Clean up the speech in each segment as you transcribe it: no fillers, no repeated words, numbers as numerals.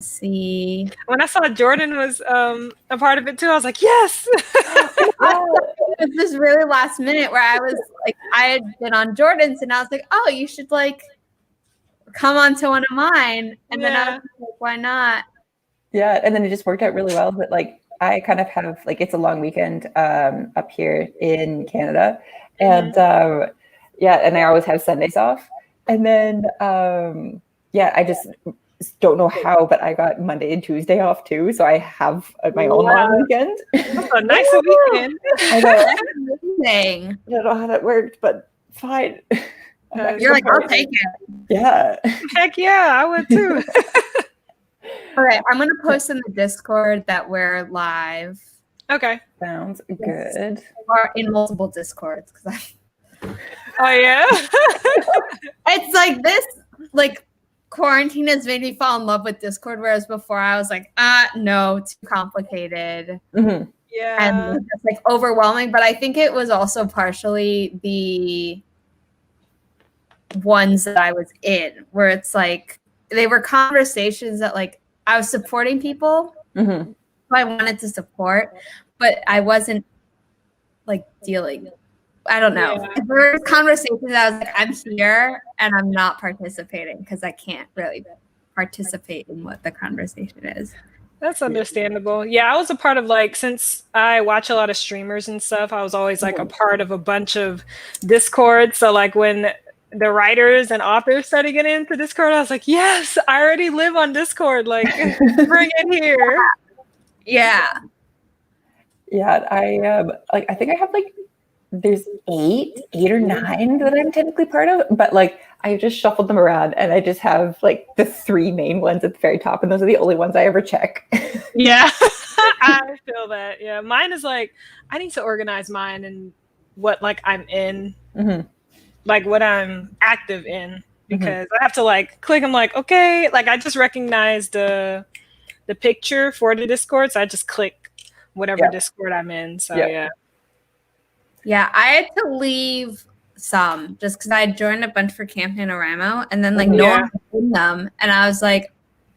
see. When I saw Jordan was a part of it too, I was like, yes. It was this really last minute where I was like, I had been on Jordan's and I was like, oh, you should like come on to one of mine. And then I was like, why not? Yeah, and then it just worked out really well. But like I kind of have like it's a long weekend up here in Canada, and and I always have Sundays off. And then I just don't know how, but I got Monday and Tuesday off too, so I have my own long weekend. That's a nice weekend. I know. Amazing. I don't know how that worked, but fine. You're like, I'll take it. Yeah. Heck yeah, I would too. Okay, I'm gonna post in the Discord that we're live. Okay. Sounds good. Or in multiple Discords because Oh yeah. it's like this like quarantine has made me fall in love with Discord, whereas before I was like, no, too complicated. Mm-hmm. Yeah. And it's like overwhelming. But I think it was also partially the ones that I was in, where it's like they were conversations that like I was supporting people who I wanted to support, but I wasn't like dealing. I don't know. Yeah. There were conversations that I was like, I'm here and I'm not participating because I can't really participate in what the conversation is. That's understandable. Yeah, I was a part of like, since I watch a lot of streamers and stuff, I was always like a part of a bunch of Discord. So like when the writers and authors started getting into Discord, I was like, yes, I already live on Discord. Like, bring it here. Yeah. Yeah, I think I have like there's eight or nine that I'm technically part of, but like I just shuffled them around and I just have like the three main ones at the very top, and those are the only ones I ever check. Yeah. I feel that. Yeah. Mine is like, I need to organize mine and what like I'm in. Like what I'm active in, because I have to like click. I'm like, okay, like I just recognize the picture for the Discord, so I just click whatever Discord I'm in. So yeah, I had to leave some just because I joined a bunch for Camp NaNoWriMo, and then like no one was in them, and I was like,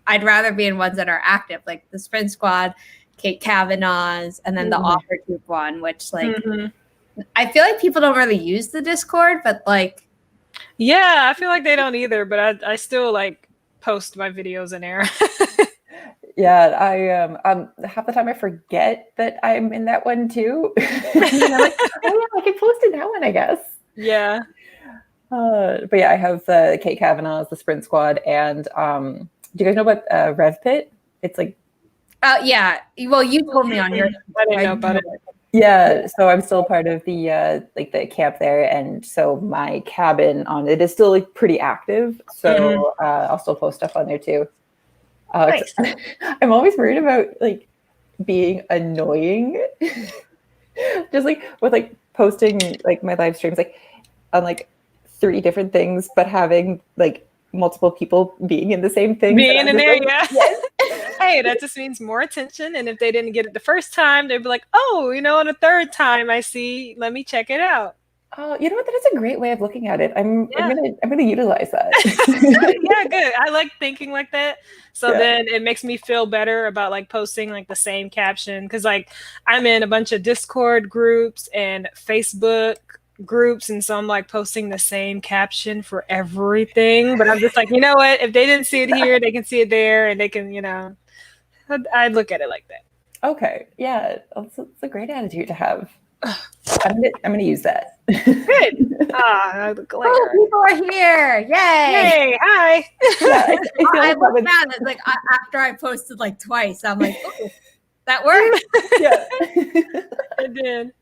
I'd rather be in ones that are active, like the Sprint Squad, Kate Kavanaugh's, and then the Author Group one, which like. I feel like people don't really use the Discord, but like, yeah, I feel like they don't either. But I still like post my videos in there. Yeah, I half the time I forget that I'm in that one too. And I'm like, oh yeah, I can post in that one, I guess. Yeah. But yeah, I have the Kate Kavanaugh's, the Sprint Squad, and do you guys know about Rev Pit? It's like, yeah. Well, you told me on your. I didn't know about it. Yeah, so I'm still part of the like the camp there, and so my cabin on it is still like pretty active. So I'll still post stuff on there too. Nice. I'm always worried about like being annoying, just like with like posting like my live streams like on like 3 different things, but having like multiple people being in the same thing. Being in there, like, yeah. Yes. Hey, that just means more attention. And if they didn't get it the first time, they'd be like, oh, you know, on the third time I see, let me check it out. Oh, you know what? That is a great way of looking at it. I'm gonna utilize that. Yeah, good. I like thinking like that. So then it makes me feel better about like posting like the same caption, because like I'm in a bunch of Discord groups and Facebook groups, and so I'm like posting the same caption for everything. But I'm just like, you know what? If they didn't see it here, they can see it there, and they can, you know. I'd look at it like that. Okay, yeah, it's a great attitude to have. I'm gonna use that. Good. Ah, the glare. Oh, people are here! Yay! Hey, hi. Yeah, I looked down. It's like after I posted like twice, I'm like, oh, that worked. Yeah, it did.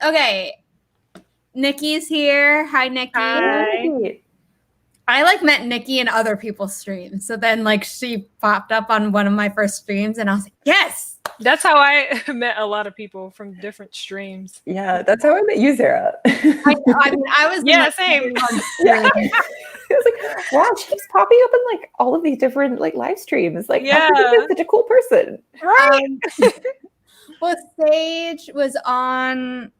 Okay. Nikki's here. Hi, Nikki. Hi. I like met Nikki in other people's streams. So then like she popped up on one of my first streams and I was like, yes. That's how I met a lot of people from different streams. Yeah, that's how I met you, Sarah. I mean, I was same. Yeah. I was like, wow, she keeps popping up in like all of these different like live streams. Like, how can you be such a cool person? Right. Well, Sage was on.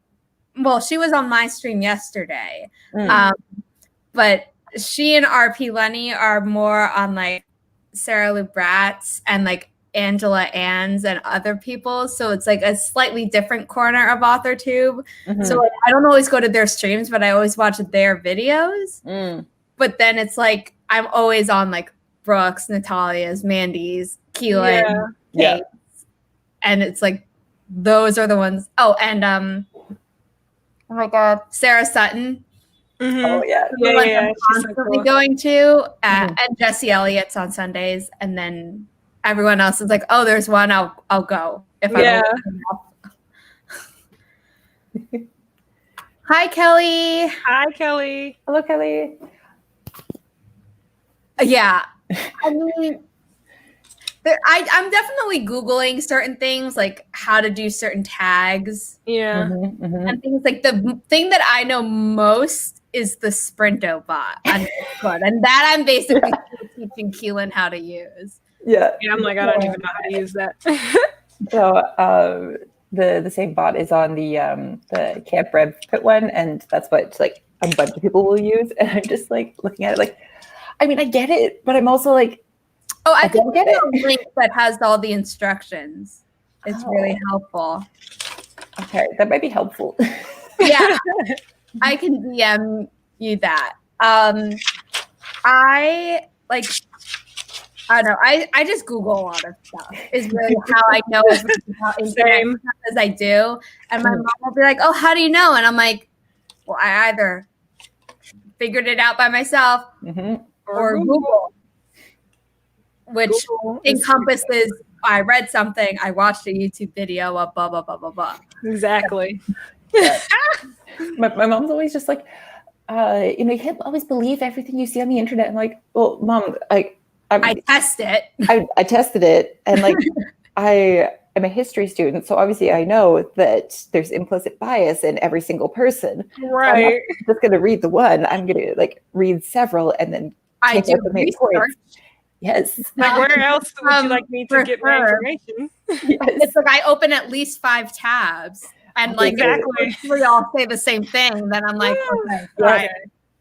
Well, she was on my stream yesterday, but she and RP Lenny are more on like Sarah Lou Bratz and like Angela Ann's and other people. So it's like a slightly different corner of AuthorTube. So like, I don't always go to their streams, but I always watch their videos. But then it's like I'm always on like Brooks, Natalia's, Mandy's, Keelan, Kate's, and it's like those are the ones. Oh, and oh my God, Sarah Sutton. Oh yeah, I'm constantly going to, and Jesse Elliott's on Sundays, and then everyone else is like, oh, there's one, I'll go if I Hi, Kelly. Hi, Kelly. Hello, Kelly. Yeah, I mean, I'm definitely Googling certain things, like how to do certain tags. Yeah, and things like the thing that I know most is the Sprinto bot on Discord, and that I'm basically teaching Keelan how to use. Yeah, I'm like, I don't even know how to use that. So the same bot is on the Camp Rev Pit one, and that's what like a bunch of people will use. And I'm just like looking at it, like, I mean, I get it, but I'm also like, oh, I think get it. A link that has all the instructions. It's really helpful. Okay, that might be helpful. Yeah, I can DM you that. I don't know. I just Google a lot of stuff. Is really how I know as much about internet stuff as I do. And my mom will be like, "Oh, how do you know?" And I'm like, "Well, I either figured it out by myself or Google, which encompasses I read something, I watched a YouTube video of blah blah blah blah blah." Exactly. My mom's always just like, you can't always believe everything you see on the internet. I'm like, well, Mom, I test it. I tested it, and like I am a history student, so obviously I know that there's implicit bias in every single person. Right. So I'm not just going to read the one. I'm going to like read several and then I do the main points. Yes. Like where else would you like me to get my information? Yes. It's like I open at least 5 tabs, and like exactly we all say the same thing. Then I'm like, okay, right.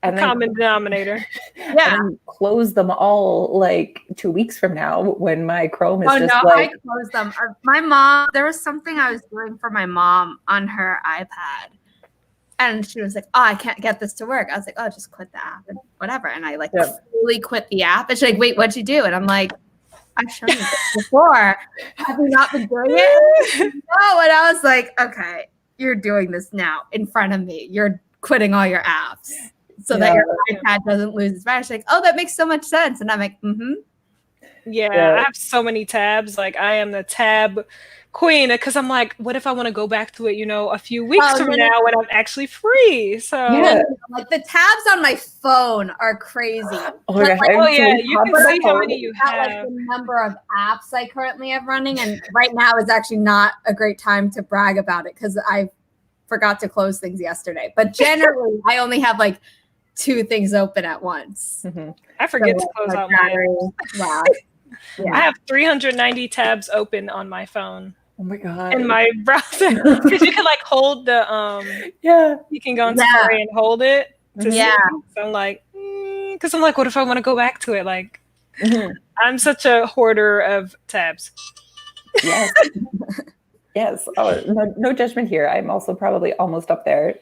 And common denominator. Yeah. And close them all like 2 weeks from now when my Chrome is I closed them. My mom, there was something I was doing for my mom on her iPad. And she was like, oh, I can't get this to work. I was like, oh, just quit the app and whatever. And I like fully quit the app. And she's like, wait, what'd you do? And I'm like, I've shown you this before. Have you not been doing it? No. And I was like, okay, you're doing this now in front of me. You're quitting all your apps so that your iPad doesn't lose its battery. She's like, oh, that makes so much sense. And I'm like, Yeah, I have so many tabs. Like I am the tab queen because I'm like, what if I want to go back to it, a few weeks from now when I'm actually free? So like the tabs on my phone are crazy. Oh my gosh, you can see how many you have. Like the number of apps I currently have running, and right now is actually not a great time to brag about it because I forgot to close things yesterday. But generally, I only have like 2 things open at once. I forget to close out mine. Wow. Yeah. I have 390 tabs open on my phone. Oh my God. In my browser. Because you can like hold the you can go into Safari and hold it to see. So I'm like, because I'm like, what if I want to go back to it? Like I'm such a hoarder of tabs. Yes. Yes. Oh, no judgment here. I'm also probably almost up there.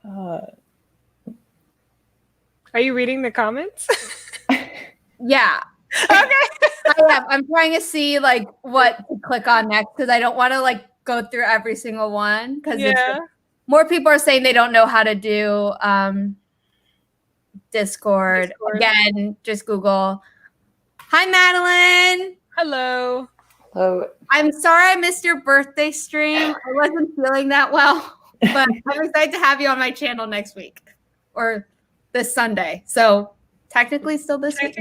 Are you reading the comments? Yeah. Okay. I'm trying to see like what to click on next because I don't want to like go through every single one because more people are saying they don't know how to do Discord. Again, just Google. Hi, Madeline. Hello. Hello. I'm sorry I missed your birthday stream. I wasn't feeling that well, but I'm excited to have you on my channel next week or this Sunday. So technically still this week.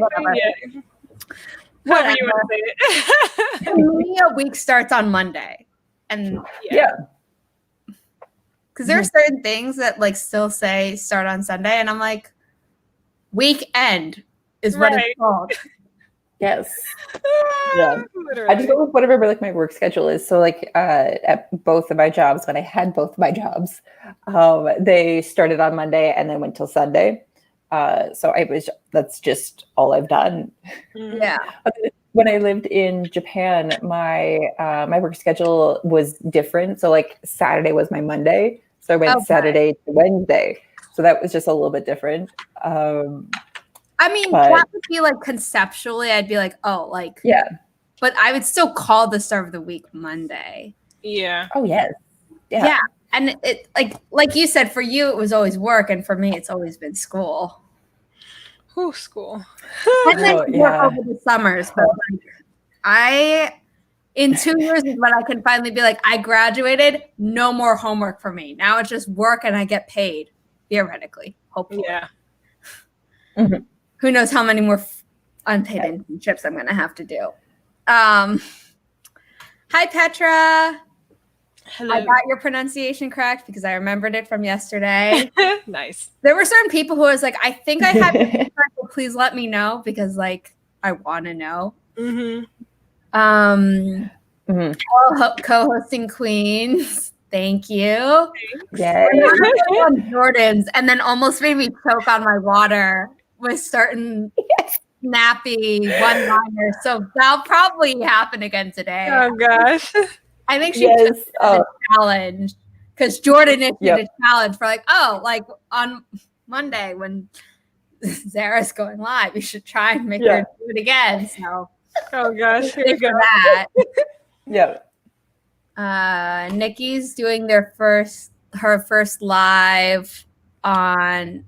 However you want to say it. For me, a week starts on Monday. And because there are certain things that like still say start on Sunday, and I'm like, weekend is what it's called. Yes. Yeah. I just go with whatever like my work schedule is. So like at both of my jobs, when I had both my jobs, they started on Monday and then went till Sunday. So that's just all I've done. Yeah. When I lived in Japan, my work schedule was different. So like Saturday was my Monday. So I went Saturday to Wednesday. So that was just a little bit different. I mean, that would be like conceptually, I'd be like, oh, like, yeah. But I would still call the start of the week Monday. Yeah. Oh, yes. Yeah. And it like you said, for you, it was always work. And for me, it's always been school. Whew, school. And then work over the summers. But like, in 2 years is when I can finally be like, I graduated, no more homework for me. Now it's just work and I get paid, theoretically, hopefully. Yeah. Mm-hmm. Who knows how many more unpaid internships I'm going to have to do. Hi, Petra. Hello. I got your pronunciation correct because I remembered it from yesterday. Nice. There were certain people who was like, I think I have it correct, but please let me know because like I want to know. Mm-hmm. Co-hosting queens. Thank you. Yeah. On Jordan's and then almost made me choke on my water with certain snappy one-liners. So that'll probably happen again today. Oh gosh. I think she took it as a challenge because Jordan issued a challenge for like, oh, like on Monday when Zara's going live, you should try and make her do it again. So oh gosh, here we go. That. Yeah. Nikki's doing her first live on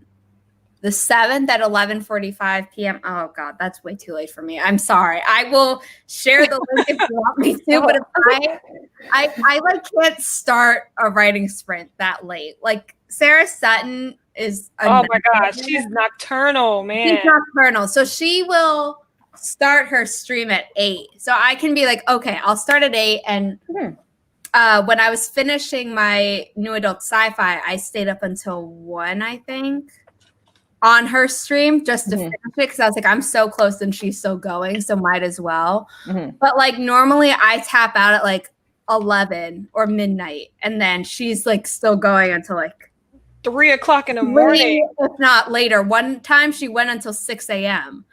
the 7th at 11:45 p.m. Oh God, that's way too late for me. I'm sorry. I will share the link if you want me to, but if I like can't start a writing sprint that late. Like Sarah Sutton is oh my gosh, she's nocturnal, man. She's nocturnal. So she will start her stream at 8. So I can be like, okay, I'll start at 8 and when I was finishing my new adult sci-fi, I stayed up until 1, I think, on her stream just to finish it because I was like, I'm so close and she's still going, so might as well. But like normally I tap out at like 11 or midnight, and then she's like still going until like 3 o'clock in the morning, if not later. One time she went until 6 a.m.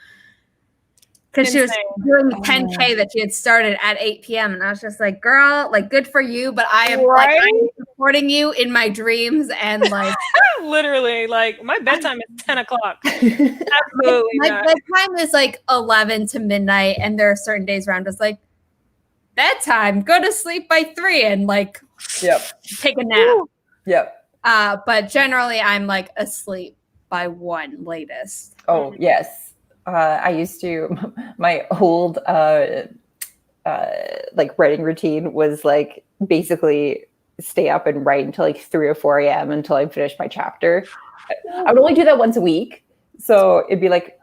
because she was doing 10K that she had started at 8 p.m. And I was just like, girl, like, good for you. But I am like, I'm supporting you in my dreams. And like, literally, like, my bedtime is 10 o'clock. Absolutely. My bedtime is like 11 to midnight. And there are certain days where I'm just like, bedtime, go to sleep by 3 and like, take a nap. But generally, I'm like asleep by 1 latest. Oh, yes. I used to, my old like writing routine was like basically stay up and write until like 3 or 4 a.m. until I finished my chapter. I would only do that once a week. So it'd be like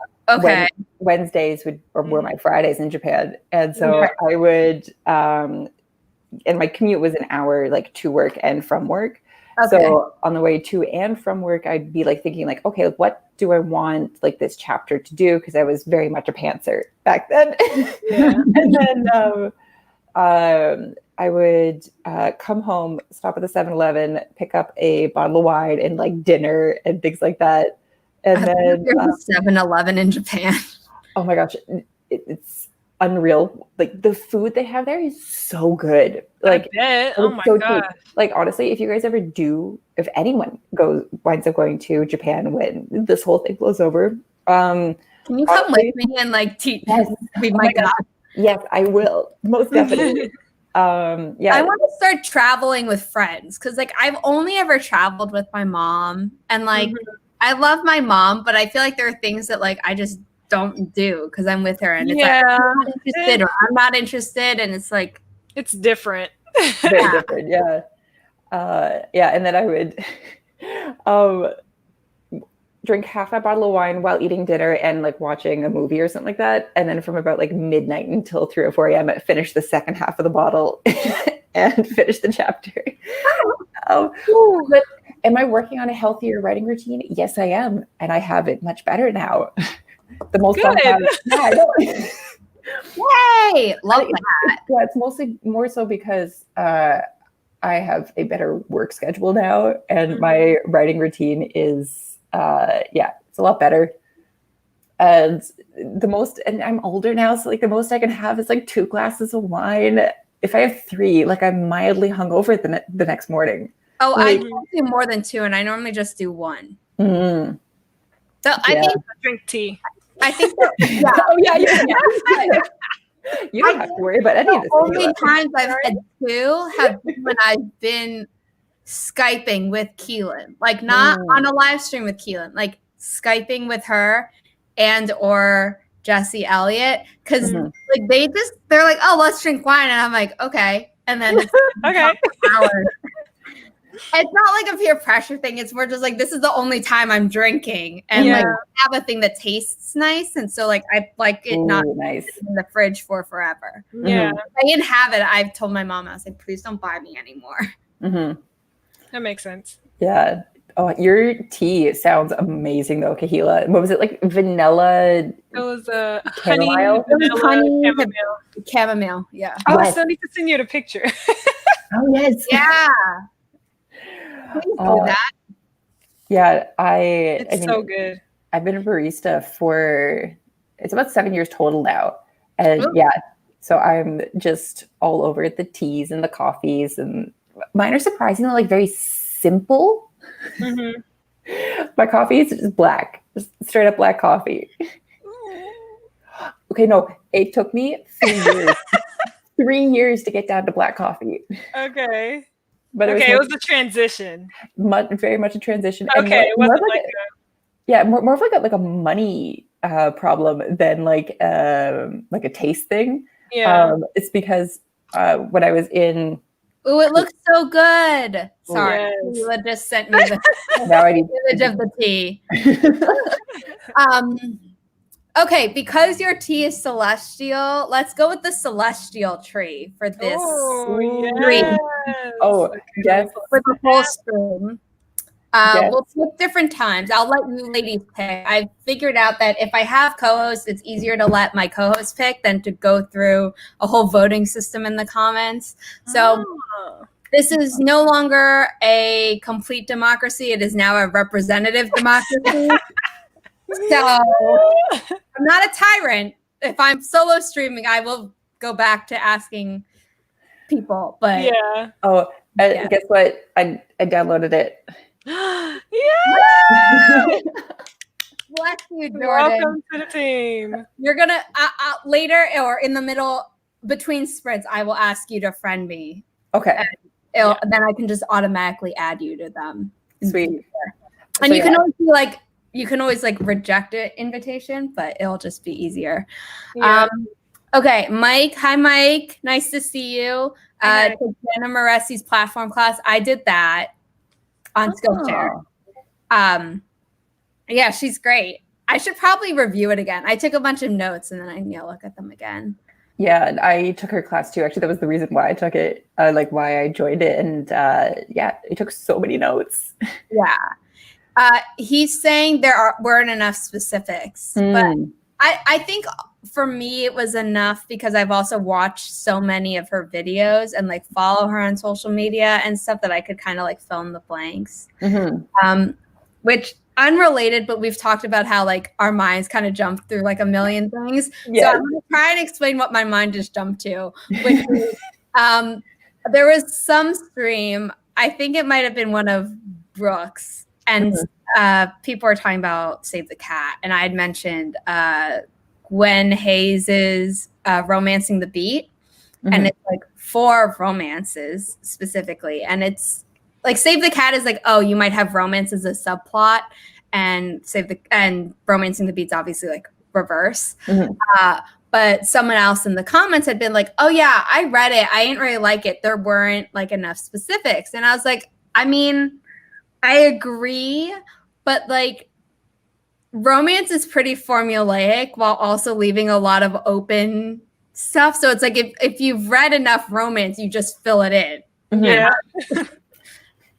Wednesdays were my Fridays in Japan. And so I would, and my commute was an hour like to work and from work. So on the way to and from work, I'd be like thinking like, okay, what do I want like this chapter to do? Because I was very much a pantser back then. And then I would come home, stop at the 7-Eleven, pick up a bottle of wine and like dinner and things like that. And then 7-Eleven in Japan. Oh my gosh, it's unreal. Like the food they have there is so good. Like, oh my god. Like honestly, if you guys ever do, if anyone winds up going to Japan when this whole thing blows over, can you come with me and like teach? Yes. My god. Yes, I will. Most definitely. I want to start traveling with friends because like I've only ever traveled with my mom, and like I love my mom, but I feel like there are things that like I just don't do because I'm with her, and it's like I'm not interested or I'm not interested, and it's like it's different. Very different, and then I would drink half my bottle of wine while eating dinner and like watching a movie or something like that, and then from about like midnight until 3 or 4 a.m. I'd finish the second half of the bottle and finish the chapter. But am I working on a healthier writing routine? Yes, I am, and I have it much better now. The most fun part. I know. Yay! Love that. Yeah, it's mostly more so because I have a better work schedule now, and my writing routine is It's a lot better. And I'm older now, so like the most I can have is like 2 glasses of wine. If I have 3, like I'm mildly hungover the next morning. Oh, Like, I can't do more than 2, and I normally just do 1. Mm. So I think I drink tea. I think that, yeah. Oh yeah, you don't have to worry about any of this. The only times I've had 2 have been when I've been Skyping with Keelan, like not on a live stream with Keelan, like Skyping with her and or Jesse Elliott, because like they're like, oh, let's drink wine, and I'm like, okay, and then it's okay. hours. It's not like a peer pressure thing. It's more just like, this is the only time I'm drinking, and like I have a thing that tastes nice, and so like I like it not nice in the fridge for forever. Yeah, if I didn't have it, I've told my mom, I was like, please don't buy me anymore. that makes sense. Yeah. Oh, your tea sounds amazing though, Kahilah. What was it, like vanilla? It was chamomile? honey, Chamomile. Yeah. Oh, I still need to send you the picture. Oh yes. Yeah. Please do that. Yeah, It's so good. I've been a barista for it's about 7 years total now, and yeah, so I'm just all over the teas and the coffees, and mine are surprisingly like very simple. My coffee is just black, just straight up black coffee. Okay, no, it took me 3 years. 3 years to get down to black coffee. Okay. But it was a transition. Very much a transition. Okay, and it wasn't like more of like a money problem than like a taste thing. Yeah. It's because when I was in. Oh, it looks so good. Sorry, Kahilah just sent me the image of the tea. Okay, because your tea is celestial, let's go with the celestial tree for this yes. Oh, yes. For the whole stream. We'll pick different times. I'll let you ladies pick. I've figured out that if I have co-hosts, it's easier to let my co-host pick than to go through a whole voting system in the comments. So this is no longer a complete democracy. It is now a representative democracy. So I'm not a tyrant. If I'm solo streaming, I will go back to asking people. But guess what? I downloaded it. Yeah. Bless you, Jordan. Welcome to the team. You're gonna later or in the middle between sprints, I will ask you to friend me. Okay. And then I can just automatically add you to them. Sweet. And so, you can always be like. You can always like reject an invitation, but it'll just be easier. Yeah. Okay, Mike. Hi, Mike. Nice to see you. To Jenna Moressi's platform class. I did that on Skillshare. Yeah, she's great. I should probably review it again. I took a bunch of notes and then I need to look at them again. Yeah, and I took her class too. Actually, that was the reason why I took it, like why I joined it. And I took so many notes. Yeah. He's saying there weren't enough specifics, but I think for me it was enough because I've also watched so many of her videos and like follow her on social media and stuff that I could kind of like fill in the blanks. Which unrelated, but we've talked about how like our minds kind of jump through like a million things. So I'm going to try and explain what my mind just jumped to, which is there was some stream, I think it might have been one of Brooke's. And people were talking about Save the Cat. And I had mentioned Gwen Hayes's Romancing the Beat. And it's like 4 romances specifically. And it's like Save the Cat is like, oh, you might have romance as a subplot. And Romancing the Beat's obviously like reverse. But someone else in the comments had been like, oh yeah, I read it. I didn't really like it. There weren't like enough specifics. And I was like, I mean, I agree, but like romance is pretty formulaic while also leaving a lot of open stuff. So it's like if you've read enough romance, you just fill it in. Yeah.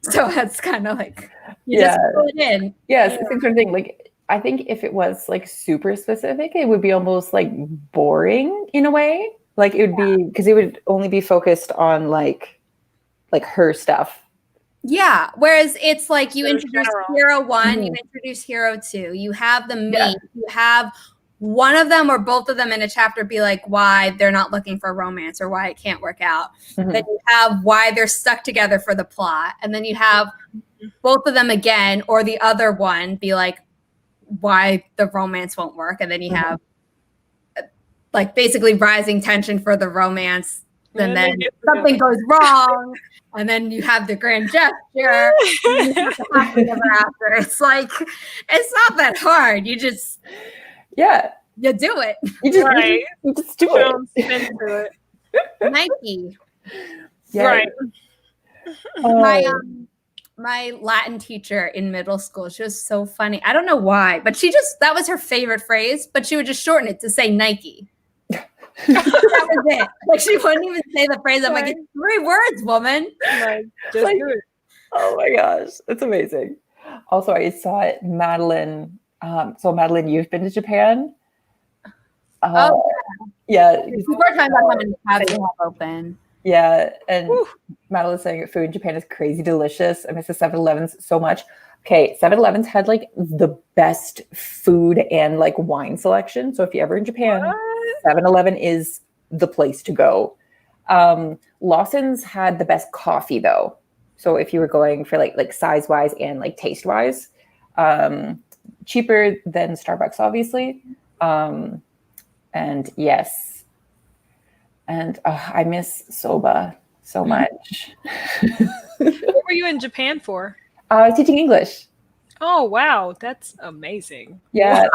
So that's kind of like you just fill it in. Yes, it's the sort of thing. Like I think if it was like super specific, it would be almost like boring in a way. Like it would be because it would only be focused on like her stuff. Yeah. Whereas it's like you So introduce general. hero 1, you Mhm. introduce hero 2, you have them Yeah. meet, you have one of them or both of them in a chapter be like why they're not looking for romance or why it can't work out. Mhm. Then you have why they're stuck together for the plot. And then you have both of them again, or the other one be like why the romance won't work. And then you have like basically rising tension for the romance. And And they then get something together. goes wrong. And then you have the grand gesture. And then you have the happily ever after. It's like, it's not that hard. You just, Yeah. you do it. You just, Right. you just do Film it. spin to it. Nike. Yeah. Right. My Latin teacher in middle school, she was so funny. I don't know why, but that was her favorite phrase, but she would just shorten it to say Nike. That was it. Like she wouldn't even say the phrase. I'm like, it's 3 words, woman. Like, just Like- do it. Oh my gosh, it's amazing. Also, I saw Madeline. So Madeline, you've been to Japan? Yeah. People are talking about how many tabs they have open. Yeah, and Whew. Madeline's saying food in Japan is crazy delicious. I miss the 7-Elevens so much. Okay, 7-Elevens had like the best food and like wine selection. So if you're ever in Japan, What? 7-Eleven is the place to go. Lawson's had the best coffee though. So if you were going for like size wise and like taste wise, cheaper than Starbucks, obviously. And yes. And I miss soba so much. What were you in Japan for? I was teaching English. Oh, wow. That's amazing. Yeah,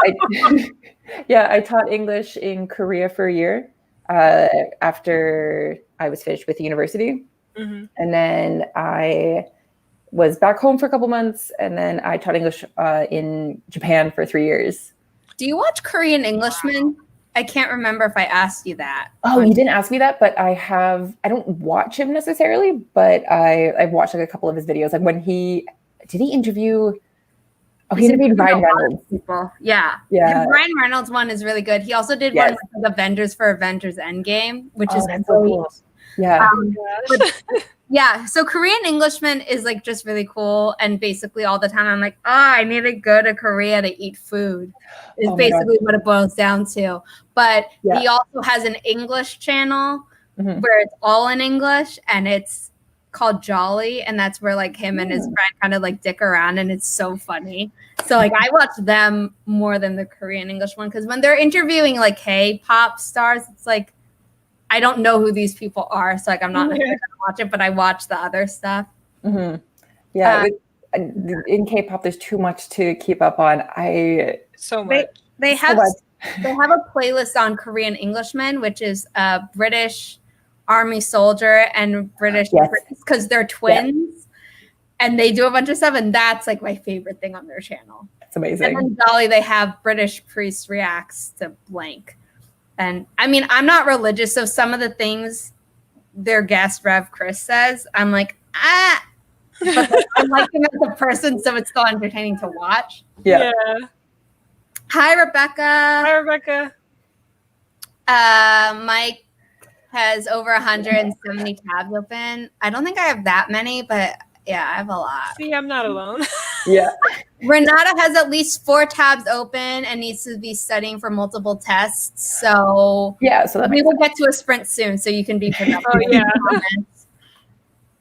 I taught English in Korea for a year after I was finished with the university. Mhm. And then I was back home for a couple months, and then I taught English in Japan for 3 years. Do you watch Korean Englishmen? I can't remember if I asked you that. Oh, you didn't ask me that, but I don't watch him necessarily, but I've watched like a couple of his videos. Like when he interview? Oh, he interviewed Ryan Reynolds. People. Yeah. Yeah. The Ryan Reynolds one is really good. He also did one with the Avengers for Avengers Endgame, which is that's so so cool. Yeah. Yeah, so Korean Englishman is like just really cool, and basically all the time I'm like, oh, I need to go to Korea to eat food. Is basically what it boils down to. But he also has an English channel where it's all in English, and it's called Jolly, and that's where like him and his friend kind of like dick around, and it's so funny. So like I watch them more than the Korean English one, because when they're interviewing like K-pop stars, it's like I don't know who these people are, so like I'm not necessarily gonna watch it, but I watch the other stuff. Mm-hmm. Yeah, in K-pop, there's too much to keep up on. So much. They have a playlist on Korean Englishmen, which is a British Army soldier and British because they're twins, and they do a bunch of stuff, and that's like my favorite thing on their channel. It's amazing. And then Dolly, they have British priest reacts to blank. And I mean, I'm not religious, so some of the things their guest Rev Chris says, I'm like, but like, I like him as a person, so it's still entertaining to watch. Yeah. Hi, Rebecca. Hi, Rebecca. Mike has over 170 tabs open. I don't think I have that many, but yeah, I have a lot. See, I'm not alone. Yeah. Renata has at least 4 tabs open and needs to be studying for multiple tests. So so we will get to a sprint soon, so you can be productive. Oh, yeah.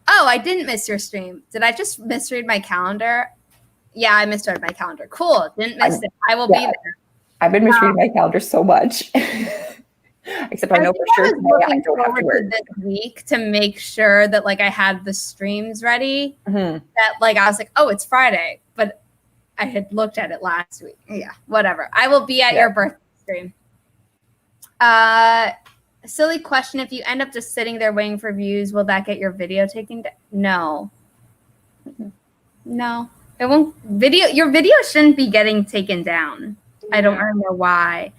Oh, I didn't miss your stream. Did I just misread my calendar? Yeah, I misread my calendar. Cool. Didn't miss it. I will be there. I've been misreading my calendar so much. Except I know for sure today I don't have to work this week to make sure that like I had the streams ready. That like I was like, oh, it's Friday, but I had looked at it last week. Yeah, whatever. I will be at your birthday stream. Silly question: if you end up just sitting there waiting for views, will that get your video taken down? No. No, it won't. Your video shouldn't be getting taken down. I don't really know why.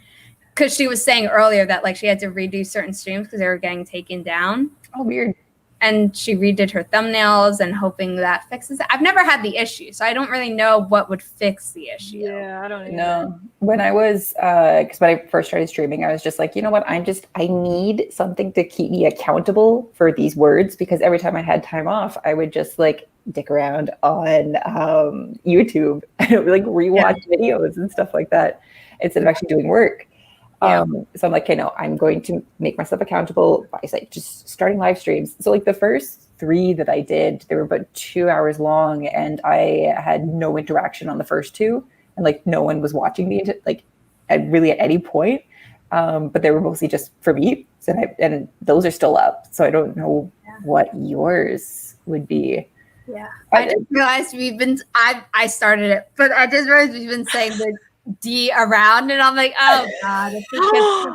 Because she was saying earlier that like she had to redo certain streams because they were getting taken down. Oh, weird. and she redid her thumbnails and hoping that fixes it. I've never had the issue, so I don't really know what would fix the issue. Yeah, I don't either. No, when I was, because when I first started streaming, I was just like, you know what? I need something to keep me accountable for these words, because every time I had time off, I would just like dick around on YouTube and like rewatch videos and stuff like that instead of actually doing work. So I'm like, okay, no, I'm going to make myself accountable by like just starting live streams. So like the first 3 that I did, they were about 2 hours long, and I had no interaction on the first 2, and like no one was watching me like at any point. But they were mostly just for me. So and those are still up. So I don't know what yours would be. Yeah, I just realized I started it, but I just realized we've been saying the D around, and I'm like, oh god, if we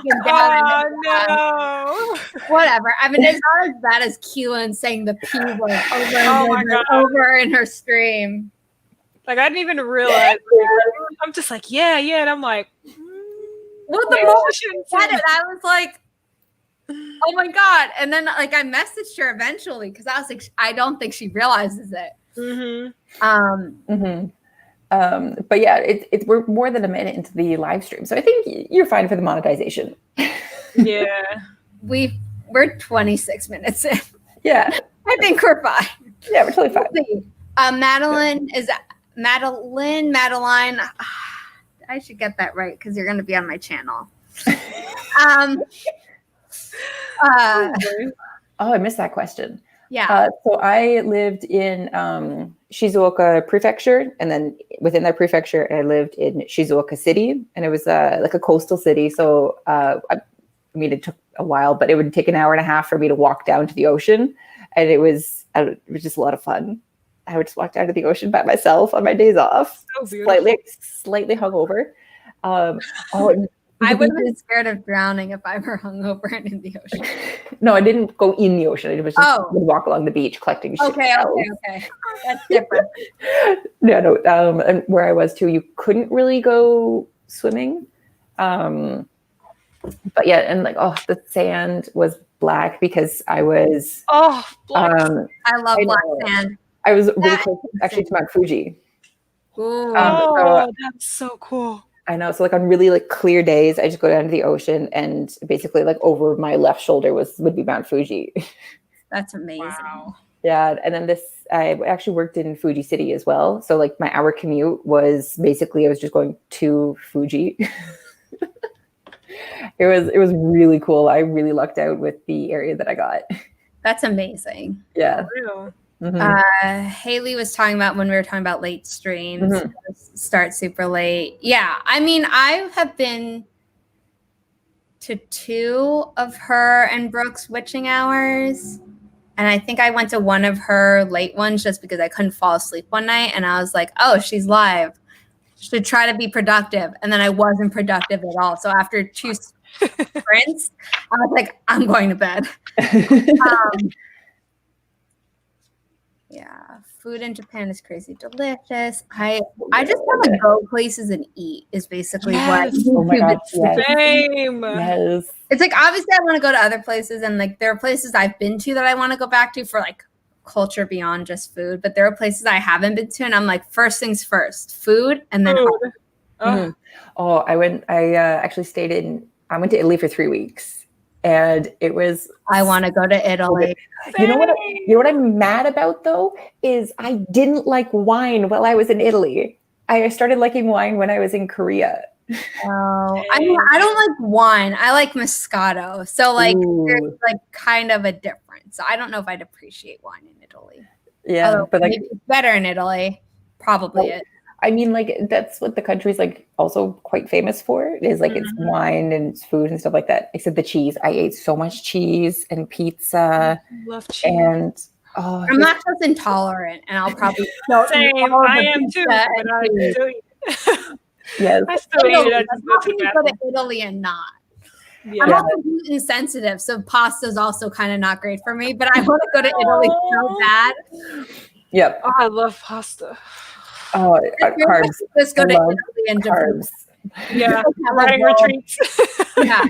get down no. Whatever. I mean, it's not as bad as Keelan saying the P word over in her stream. Like I didn't even realize. I'm just like, yeah, and I'm like, well, the moment she said it, I was like, oh my god. And then like I messaged her eventually because I was like, I don't think she realizes it. But yeah, we're more than a minute into the live stream, so I think you're fine for the monetization. Yeah, we're 26 minutes in. Yeah, I think we're fine. Yeah, we're totally fine. Madeline. I should get that right because you're going to be on my channel. I missed that question. Yeah. So I lived in Shizuoka Prefecture, and then within that prefecture, I lived in Shizuoka City, and it was like a coastal city. So I mean, it took a while, but it would take an hour and a half for me to walk down to the ocean, and it was just a lot of fun. I would just walk down to the ocean by myself on my days off, so slightly hungover. I would have been scared of drowning if I were hungover and in the ocean. No, I didn't go in the ocean. I was just would walk along the beach collecting shit. Okay. That's different. No. And where I was too, you couldn't really go swimming. But yeah, and like, the sand was black because I was. Black. I love black sand. I was really close actually to Mount Fuji. Ooh. So that's so cool. I know. So like on really like clear days, I just go down to the ocean, and basically like over my left shoulder would be Mount Fuji. That's amazing. Wow. Yeah. And then I actually worked in Fuji City as well. So like my hour commute was basically, I was just going to Fuji. It was really cool. I really lucked out with the area that I got. That's amazing. Yeah. Haley was talking about when we were talking about late streams, start super late. Yeah, I mean, I have been to 2 of her and Brooke's witching hours, and I think I went to one of her late ones just because I couldn't fall asleep one night, and I was like, oh, she's live, should try to be productive, and then I wasn't productive at all. So after 2 sprints, I was like, I'm going to bed. Yeah, food in Japan is crazy delicious. I just want to go places and eat is basically what Oh my gosh, Same. Yes. It's like, obviously I want to go to other places, and like there are places I've been to that I want to go back to for like culture beyond just food, but there are places I haven't been to, and I'm like, first things first, food, and then food. I went to Italy for 3 weeks. And it was. I want to go to Italy. You know what I'm mad about though is I didn't like wine while I was in Italy. I started liking wine when I was in Korea. Oh, I mean, I don't like wine. I like Moscato. So like, there's like kind of a difference. So I don't know if I'd appreciate wine in Italy. Yeah, although but like maybe it's better in Italy. Probably it. I mean, like that's what the country's like also quite famous for. Is like it's wine and it's food and stuff like that. Except the cheese. I ate so much cheese and pizza. I love cheese. And I'm lactose intolerant, and I'll probably same. I am too. But I still yes. I still eat it. How can you go to Italy and not? Yeah. I'm also gluten sensitive, so pasta is also kind of not great for me. But I want to go to Italy so bad. Yep. Oh, I love pasta. Oh, carbs. Just go to Italy and carbs. Yeah, running retreats. Yeah.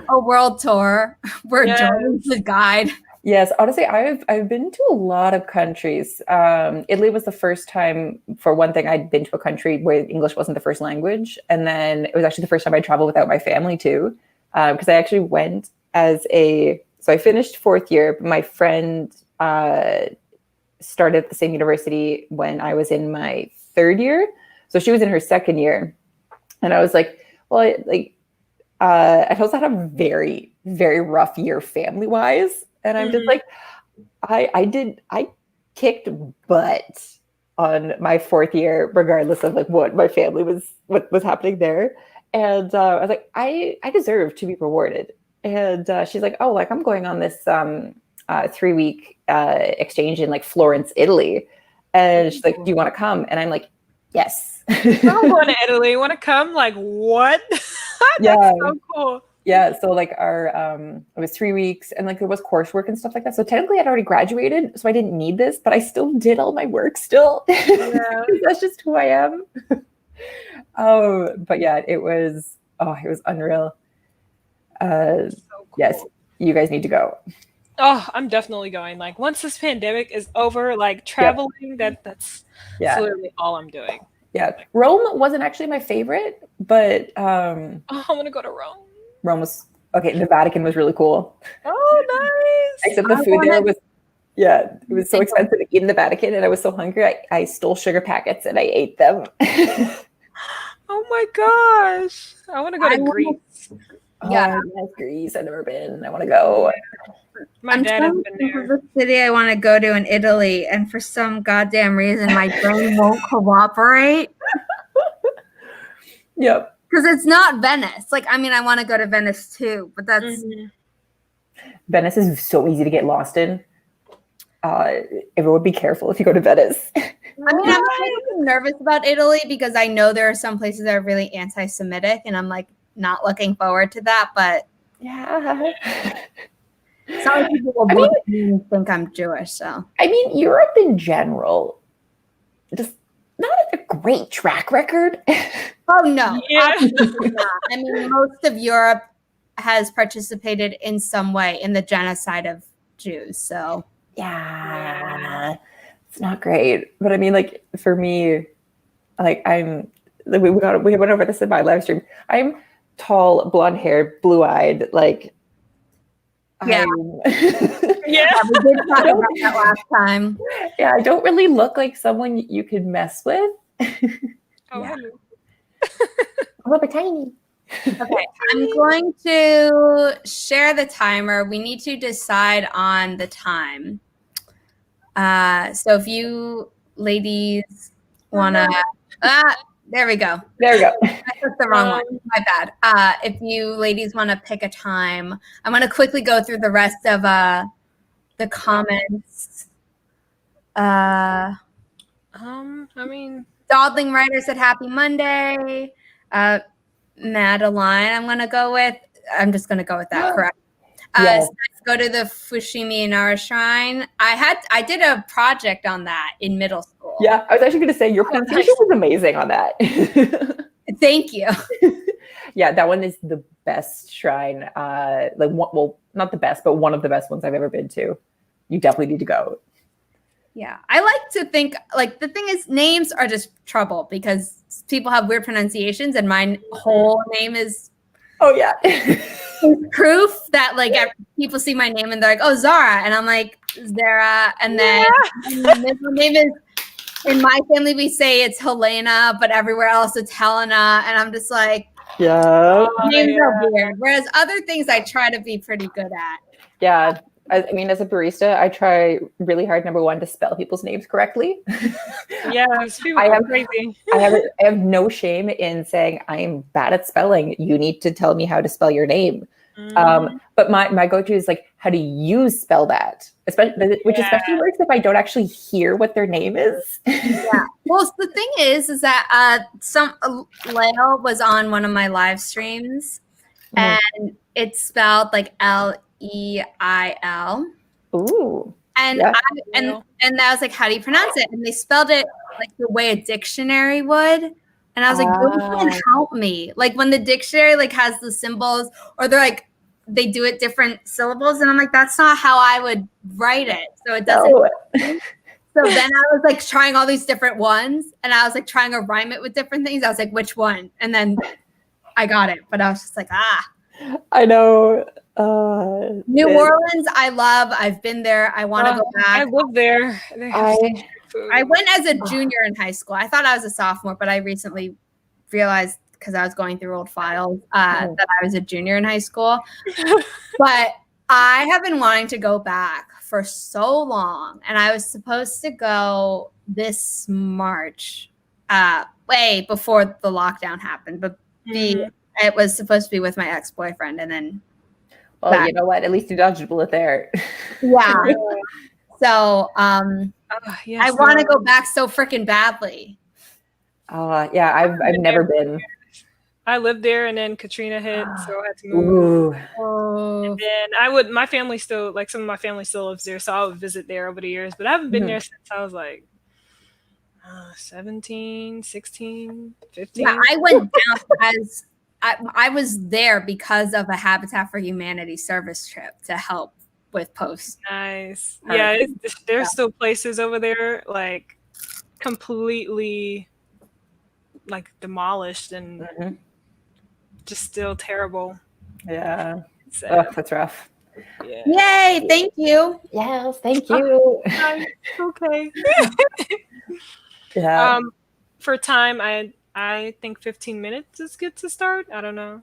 A world tour. We're joining the guide. Yes, honestly, I've been to a lot of countries. Italy was the first time, for one thing, I'd been to a country where English wasn't the first language, and then it was actually the first time I traveled without my family too, because I actually went as a. So I finished fourth year, but my friend started at the same university when I was in my third year, so she was in her second year, and I was like, well, I also had a very, very rough year family wise. And I'm just like, I kicked butt on my fourth year, regardless of like what my family what was happening there. And I was like, I deserve to be rewarded. And she's like, oh, like I'm going on this 3-week exchange in like Florence, Italy. And she's like, do you want to come? And I'm like, yes. I'm going to Italy. You want to come? Like, what? That's so cool. Yeah, so like our it was 3 weeks and like there was coursework and stuff like that. So technically I'd already graduated, so I didn't need this, but I still did all my work still. Yeah. That's just who I am. But yeah, it was unreal. So cool. Yes, you guys need to go. Oh, I'm definitely going. Like once this pandemic is over, like traveling, that's literally all I'm doing. Yeah. Rome wasn't actually my favorite, but I want to go to Rome. Rome was okay. The Vatican was really cool. Oh, nice! Except the food there was, it was so expensive in the Vatican, and I was so hungry. I stole sugar packets and I ate them. Oh my gosh! I want to go to Greece. Yeah, Greece. I've never been. I want to go. My dad has been there. The city I want to go to in Italy, and for some goddamn reason, my brain won't cooperate. Yep. Because it's not Venice. Like, I mean, I want to go to Venice too, but that's... Venice is so easy to get lost in. Everyone be careful if you go to Venice. I mean, I'm kind of nervous about Italy because I know there are some places that are really anti-Semitic, and I'm like not looking forward to that, but... Yeah. Some people will think I'm Jewish, so... I mean, Europe in general, just not a great track record. Oh, no. Yeah. Not. I mean, most of Europe has participated in some way in the genocide of Jews, so... Yeah. It's not great. But I mean, like, for me, like, we went over this in my live stream. I'm tall, blonde hair, blue-eyed, like... Yeah. Yeah. We did talk about that last time. Yeah, I don't really look like someone you could mess with. Hello. I'm a tiny. Okay, I'm going to share the timer. We need to decide on the time. So if you ladies want to... there we go. There we go. I took the wrong one. My bad. If you ladies want to pick a time, I'm going to quickly go through the rest of the comments. I mean, Dawdling Writer said Happy Monday. Madeline, I'm just going to go with that, correct? Yes. Go to the Fushimi Inara Shrine. I did a project on that in middle school. Yeah, I was actually going to say your presentation was amazing on that. Thank you. Yeah, that one is the best shrine. Not the best, but one of the best ones I've ever been to. You definitely need to go. Yeah, I like to think, like, the thing is, names are just trouble because people have weird pronunciations, and my whole name is... Oh, yeah. proof that, like, people see my name and they're like, oh, Zara. And I'm like, Zara. And then my middle name is... In my family, we say it's Helena, but everywhere else it's Helena. And I'm just like, names are weird. Whereas other things I try to be pretty good at. Yeah. I mean, as a barista, I try really hard, number one, to spell people's names correctly. Yes, people are crazy. I have no shame in saying I am bad at spelling. You need to tell me how to spell your name. But my go-to is like, how do you spell that? Especially works if I don't actually hear what their name is. Yeah. Well, the thing is that Lael was on one of my live streams, and it's spelled like Leil. Ooh. And and I was like, how do you pronounce it? And they spelled it like the way a dictionary would. And I was like, you can't help me. Like when the dictionary like has the symbols, or they're like they do it different syllables, and I'm like, that's not how I would write it. So it doesn't. No. So then I was like trying all these different ones, and I was like trying to rhyme it with different things. I was like, which one? And then I got it, but I was just like, I know. New Orleans, I love. I've been there. I want to go back. I live there. I went as a junior in high school. I thought I was a sophomore, but I recently realized because I was going through old files that I was a junior in high school. But I have been wanting to go back for so long, and I was supposed to go this March, way before the lockdown happened. But it was supposed to be with my ex-boyfriend, and then. Well, back. You know what? At least you dodged a bullet there. Yeah. So yes, I want to go back so freaking badly. Yeah, I've never been. I lived there, and then Katrina hit, so I had to move. And then my family still, like some of my family still lives there, so I would visit there over the years. But I haven't been there since I was like 17, 16, 15. Yeah, I went down because I was there because of a Habitat for Humanity service trip to help with posts. Nice. Yeah, there's still places over there like completely like demolished and just still terrible. Yeah. Oh, that's rough. Yeah. Yay, thank you. Yes, thank you. Okay. Yeah. For time, I think 15 minutes is good to start. I don't know.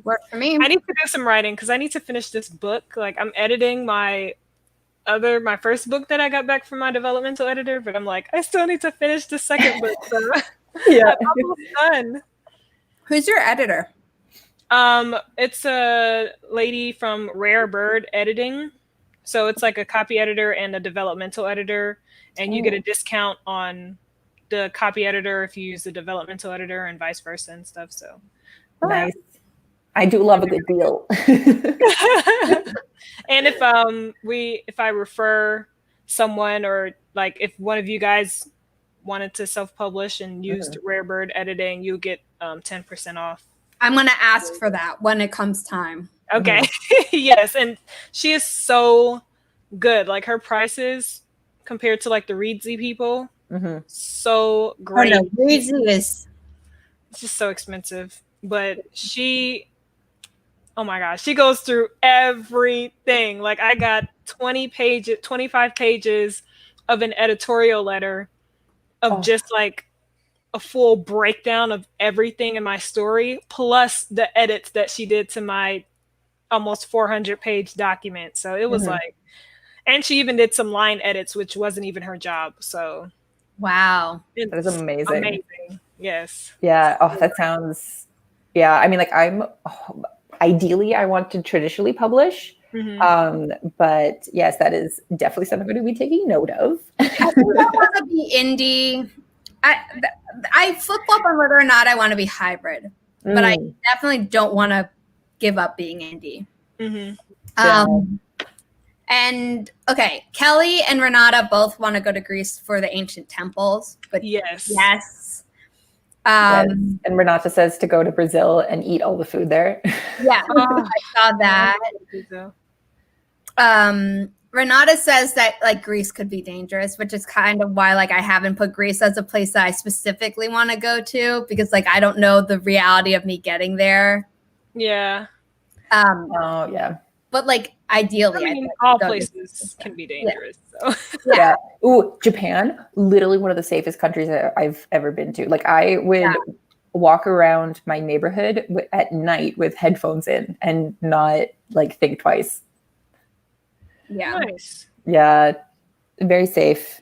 Work for me. I need to do some writing because I need to finish this book. Like I'm editing my first book that I got back from my developmental editor, but I'm like, I still need to finish the second book. So yeah. I'm almost done. Who's your editor? It's a lady from Rare Bird Editing. So it's like a copy editor and a developmental editor, and you get a discount on the copy editor if you use the developmental editor and vice versa and stuff. So nice. I do love a good deal. And if I refer someone, or like if one of you guys wanted to self-publish and used Rare Bird Editing, you get 10% off. I'm gonna ask for that when it comes time. Okay. Yes, and she is so good. Like her prices compared to like the Reedsy people, so great. Oh, no, Reedsy is it's just so expensive, but oh my gosh, she goes through everything. Like I got 25 pages of an editorial letter of just like a full breakdown of everything in my story, plus the edits that she did to my almost 400-page document. So it was like, and she even did some line edits, which wasn't even her job. So wow, that is amazing. Yes. Yeah. Oh, that sounds. Yeah. I mean, like ideally, I want to traditionally publish. But yes, that is definitely something I'm going to be taking note of. I think I want to be indie. I flip flop on whether or not I want to be hybrid, but I definitely don't want to give up being indie. And okay, Kelly and Renata both want to go to Greece for the ancient temples, but yes. And Renata says to go to Brazil and eat all the food there. Yeah, I saw that. Renata says that like Greece could be dangerous, which is kind of why like I haven't put Greece as a place that I specifically want to go to, because like I don't know the reality of me getting there. Yeah. But like ideally, I mean, all places can be dangerous. Yeah. So. Yeah. Ooh, Japan, literally one of the safest countries that I've ever been to. Like I would walk around my neighborhood at night with headphones in and not like think twice. Yeah. Nice. Yeah. Very safe.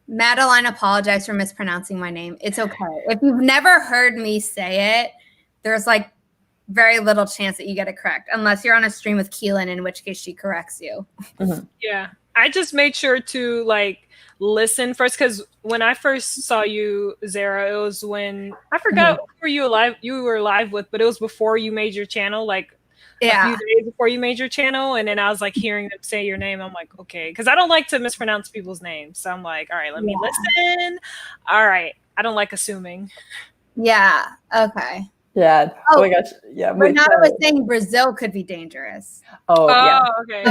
Madeline apologized for mispronouncing my name. It's okay. If you've never heard me say it, there's like very little chance that you get it correct, unless you're on a stream with Keelan, in which case she corrects you. Yeah. I just made sure to like listen first, because when I first saw you, Zara, it was when I forgot who you were live with, but it was before you made your channel, like a few days before you made your channel. And then I was like hearing them say your name. I'm like, okay, because I don't like to mispronounce people's names. So I'm like, all right, let me listen. All right. I don't like assuming. Yeah. Okay. Yeah. Oh, Oh, my gosh. Yeah. Renata was saying Brazil could be dangerous. Oh, yeah. Okay.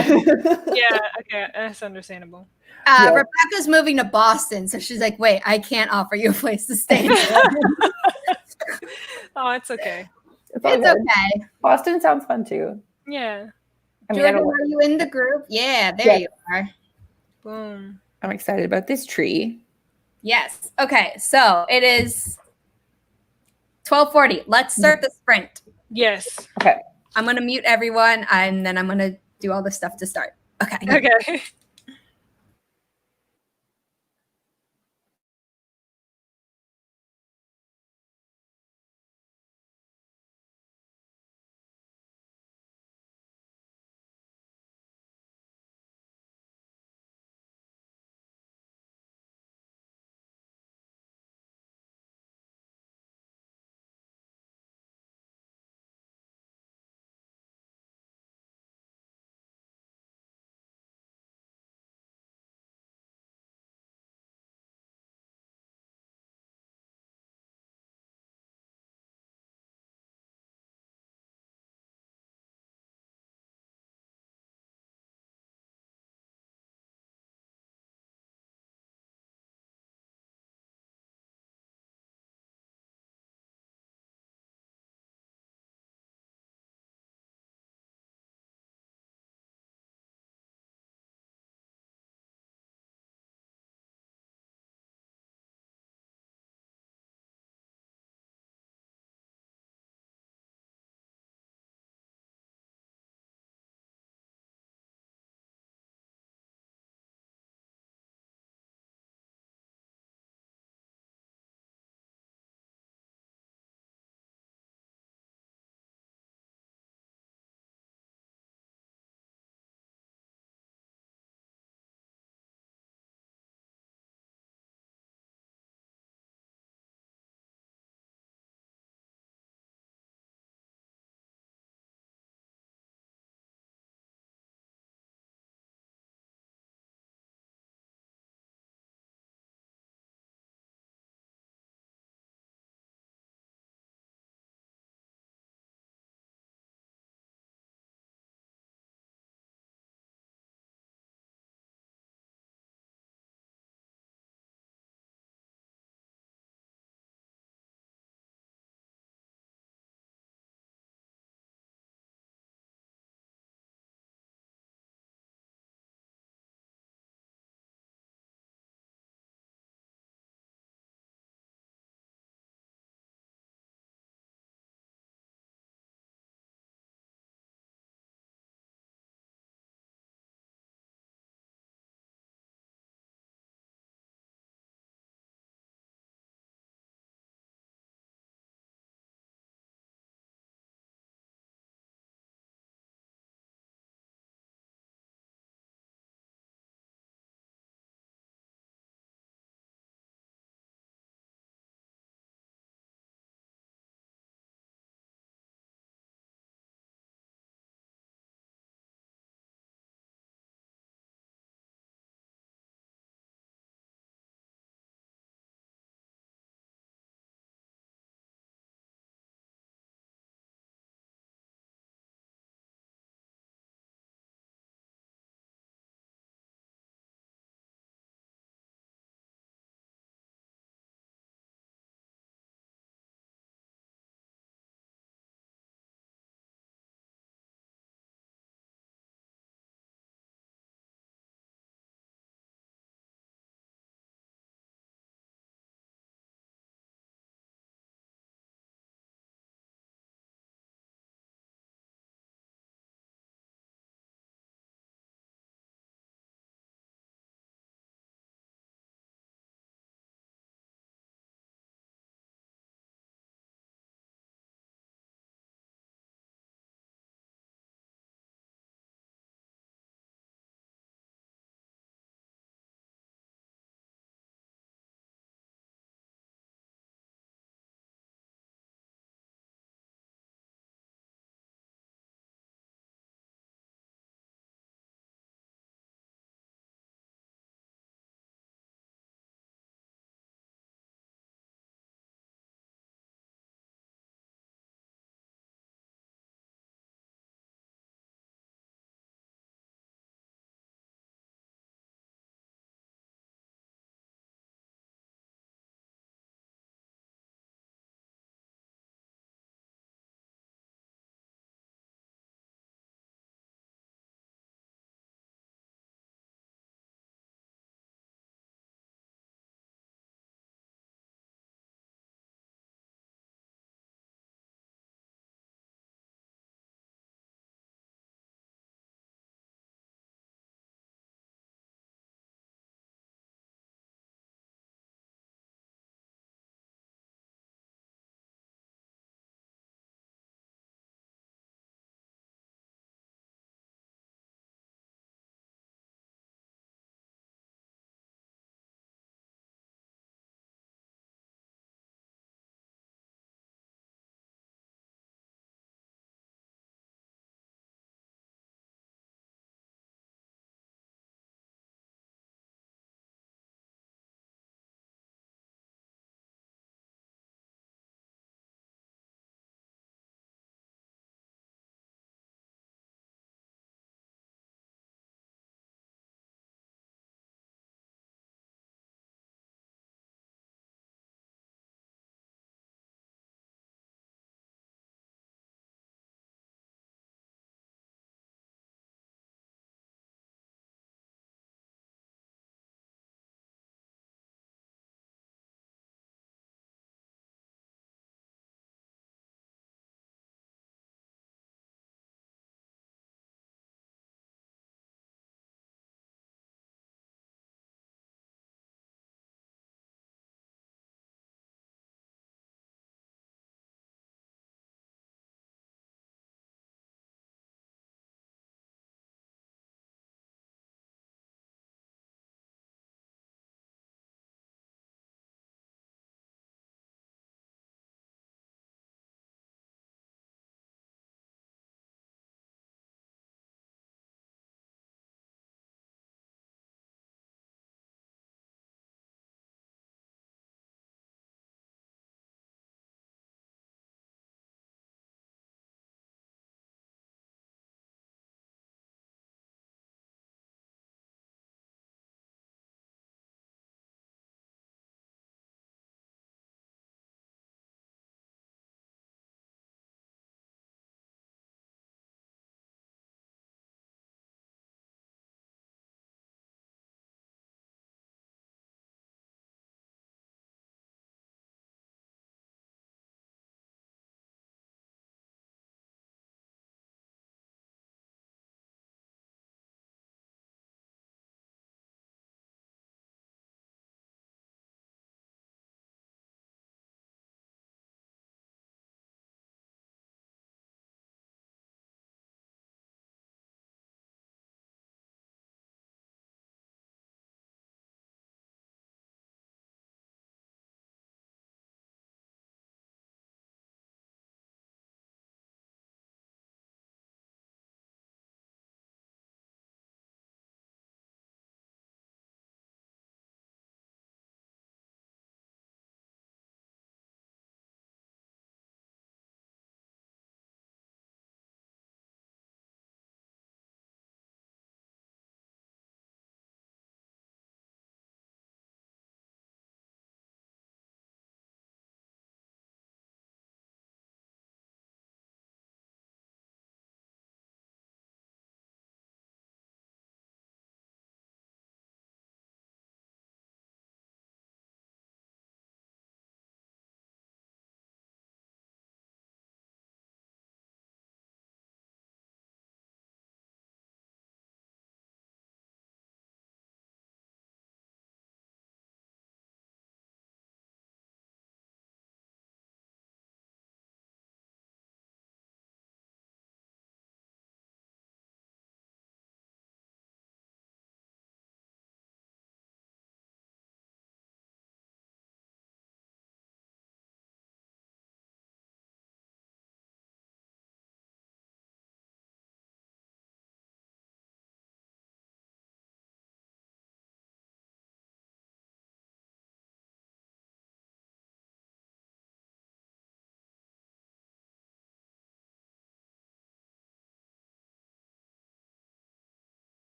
Yeah, okay. That's understandable. Yeah. Rebecca's moving to Boston, so she's like, wait, I can't offer you a place to stay. Oh, it's okay. It's okay. Boston sounds fun too. Yeah. I mean, Jordan, are you in the group? Yeah, there you are. Boom. I'm excited about this tree. Yes. Okay, so it is 12:40. Let's start the sprint. Yes. Okay. I'm going to mute everyone, and then I'm going to do all the stuff to start. Okay. Okay.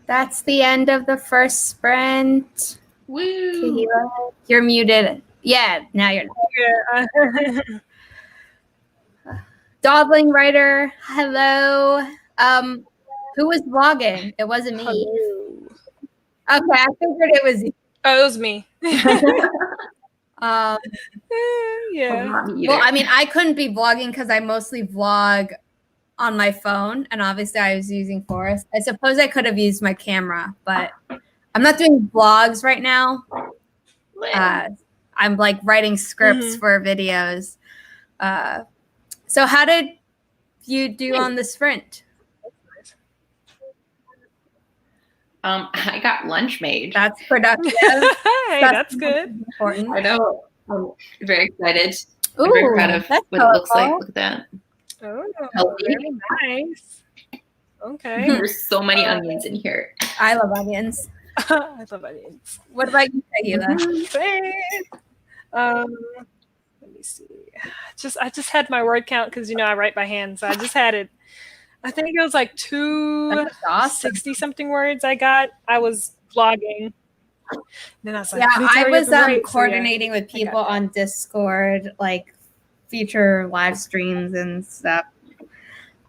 That's the end of the first sprint. Woo! Kahilah, you're muted. Yeah, now you're not. Yeah. Dawdling writer, hello. Who was vlogging? It wasn't me. Hello. Okay, I figured it was you. Oh, it was me. Um, Yeah. Not me well, either. I mean, I couldn't be vlogging because I mostly vlog on my phone, and obviously I was using Forest. I suppose I could have used my camera, but I'm not doing vlogs right now. I'm like writing scripts for videos. So how did you do on the sprint? I got lunch made. That's productive. Hey, that's good. Important. I know. I'm very excited. Ooh, I'm very proud of that's what it looks like. colorful. Look at that. Oh, Healthy. very nice. Okay. There's so many onions in here. I love onions. I love onions. What about you, Kahilah? Same. Let me see. I just had my word count because I write by hand, so I just had it. I think it was like That's awesome. 260 something words I got. I was vlogging. Then I was like, Yeah, need to I hurry up was and write. So, yeah. coordinating with people on Discord, like future live streams and stuff.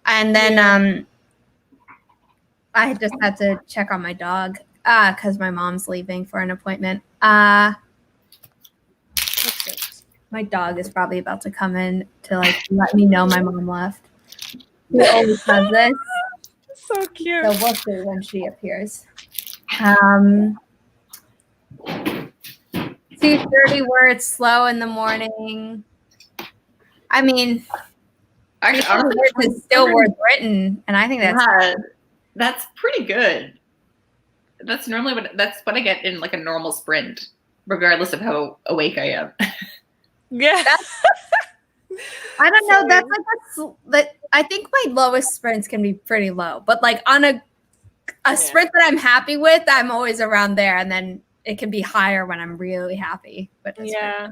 And then I just had to check on my dog because my mom's leaving for an appointment. My dog is probably about to come in to like let me know my mom left. He always does this. So cute. So we'll see when she appears. 230 words slow in the morning. I mean, Actually, honestly, words is still words written, and I think that's pretty good. That's normally what I get in like a normal sprint, regardless of how awake I am. Yeah. I don't know. That's like I think my lowest sprints can be pretty low, but like on a sprint that I'm happy with, I'm always around there, and then it can be higher when I'm really happy. But Yeah.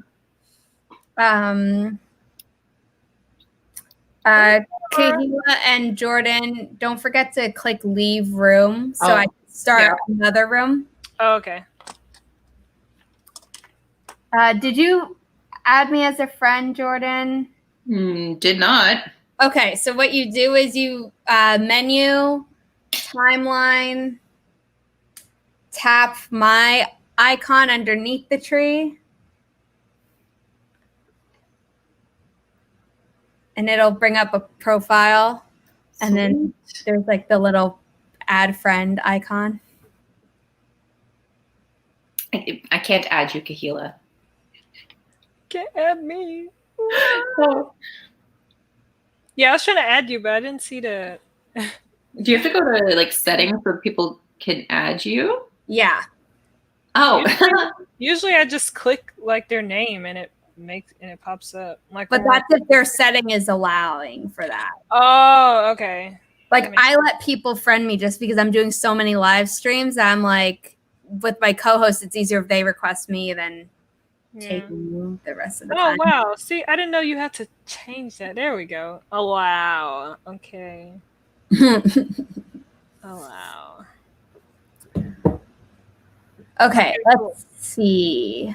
Kahilah and Jordan, don't forget to click leave room so I can start another room. Oh, okay. Did you add me as a friend, Jordan? Did not. Okay, so what you do is you menu, timeline, tap my icon underneath the tree, and it'll bring up a profile, and then there's like the little add friend icon. I can't add you, Kahilah. Can't add me. Oh. Yeah, I was trying to add you, but I didn't see the. Do you have to go to like settings where people can add you? Yeah. Oh. Usually I just click like their name and it pops up. Like, But that's if their setting is allowing for that. Oh, okay. Like I let people friend me just because I'm doing so many live streams. I'm like, with my co-host, it's easier if they request me than taking the rest of the time. Oh, wow. See, I didn't know you had to change that. There we go. Oh, wow. Okay. Oh, wow. Okay, let's see.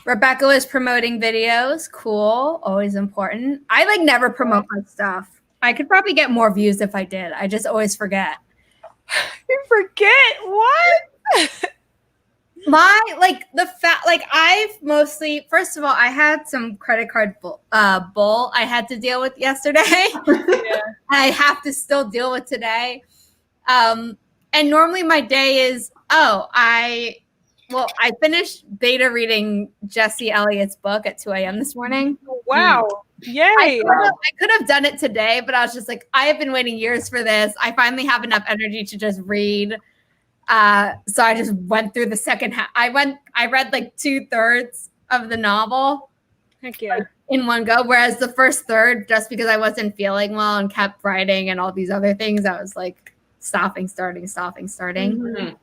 Rebecca was promoting videos. Cool. Always important. I like never promote my stuff. I could probably get more views if I did. I just always forget. You forget what? I've mostly, first of all, I had some credit card bull I had to deal with yesterday. Yeah. I have to still deal with today. And normally my day is, I finished beta reading Jesse Elliott's book at 2 a.m. this morning. Wow. Yay. I could have done it today, but I was just like, I have been waiting years for this. I finally have enough energy to just read. So I just went through the second half. I read like 2/3 of the novel. Heck yeah. In one go. Whereas the first third, just because I wasn't feeling well and kept writing and all these other things, I was like stopping, starting. Mm-hmm.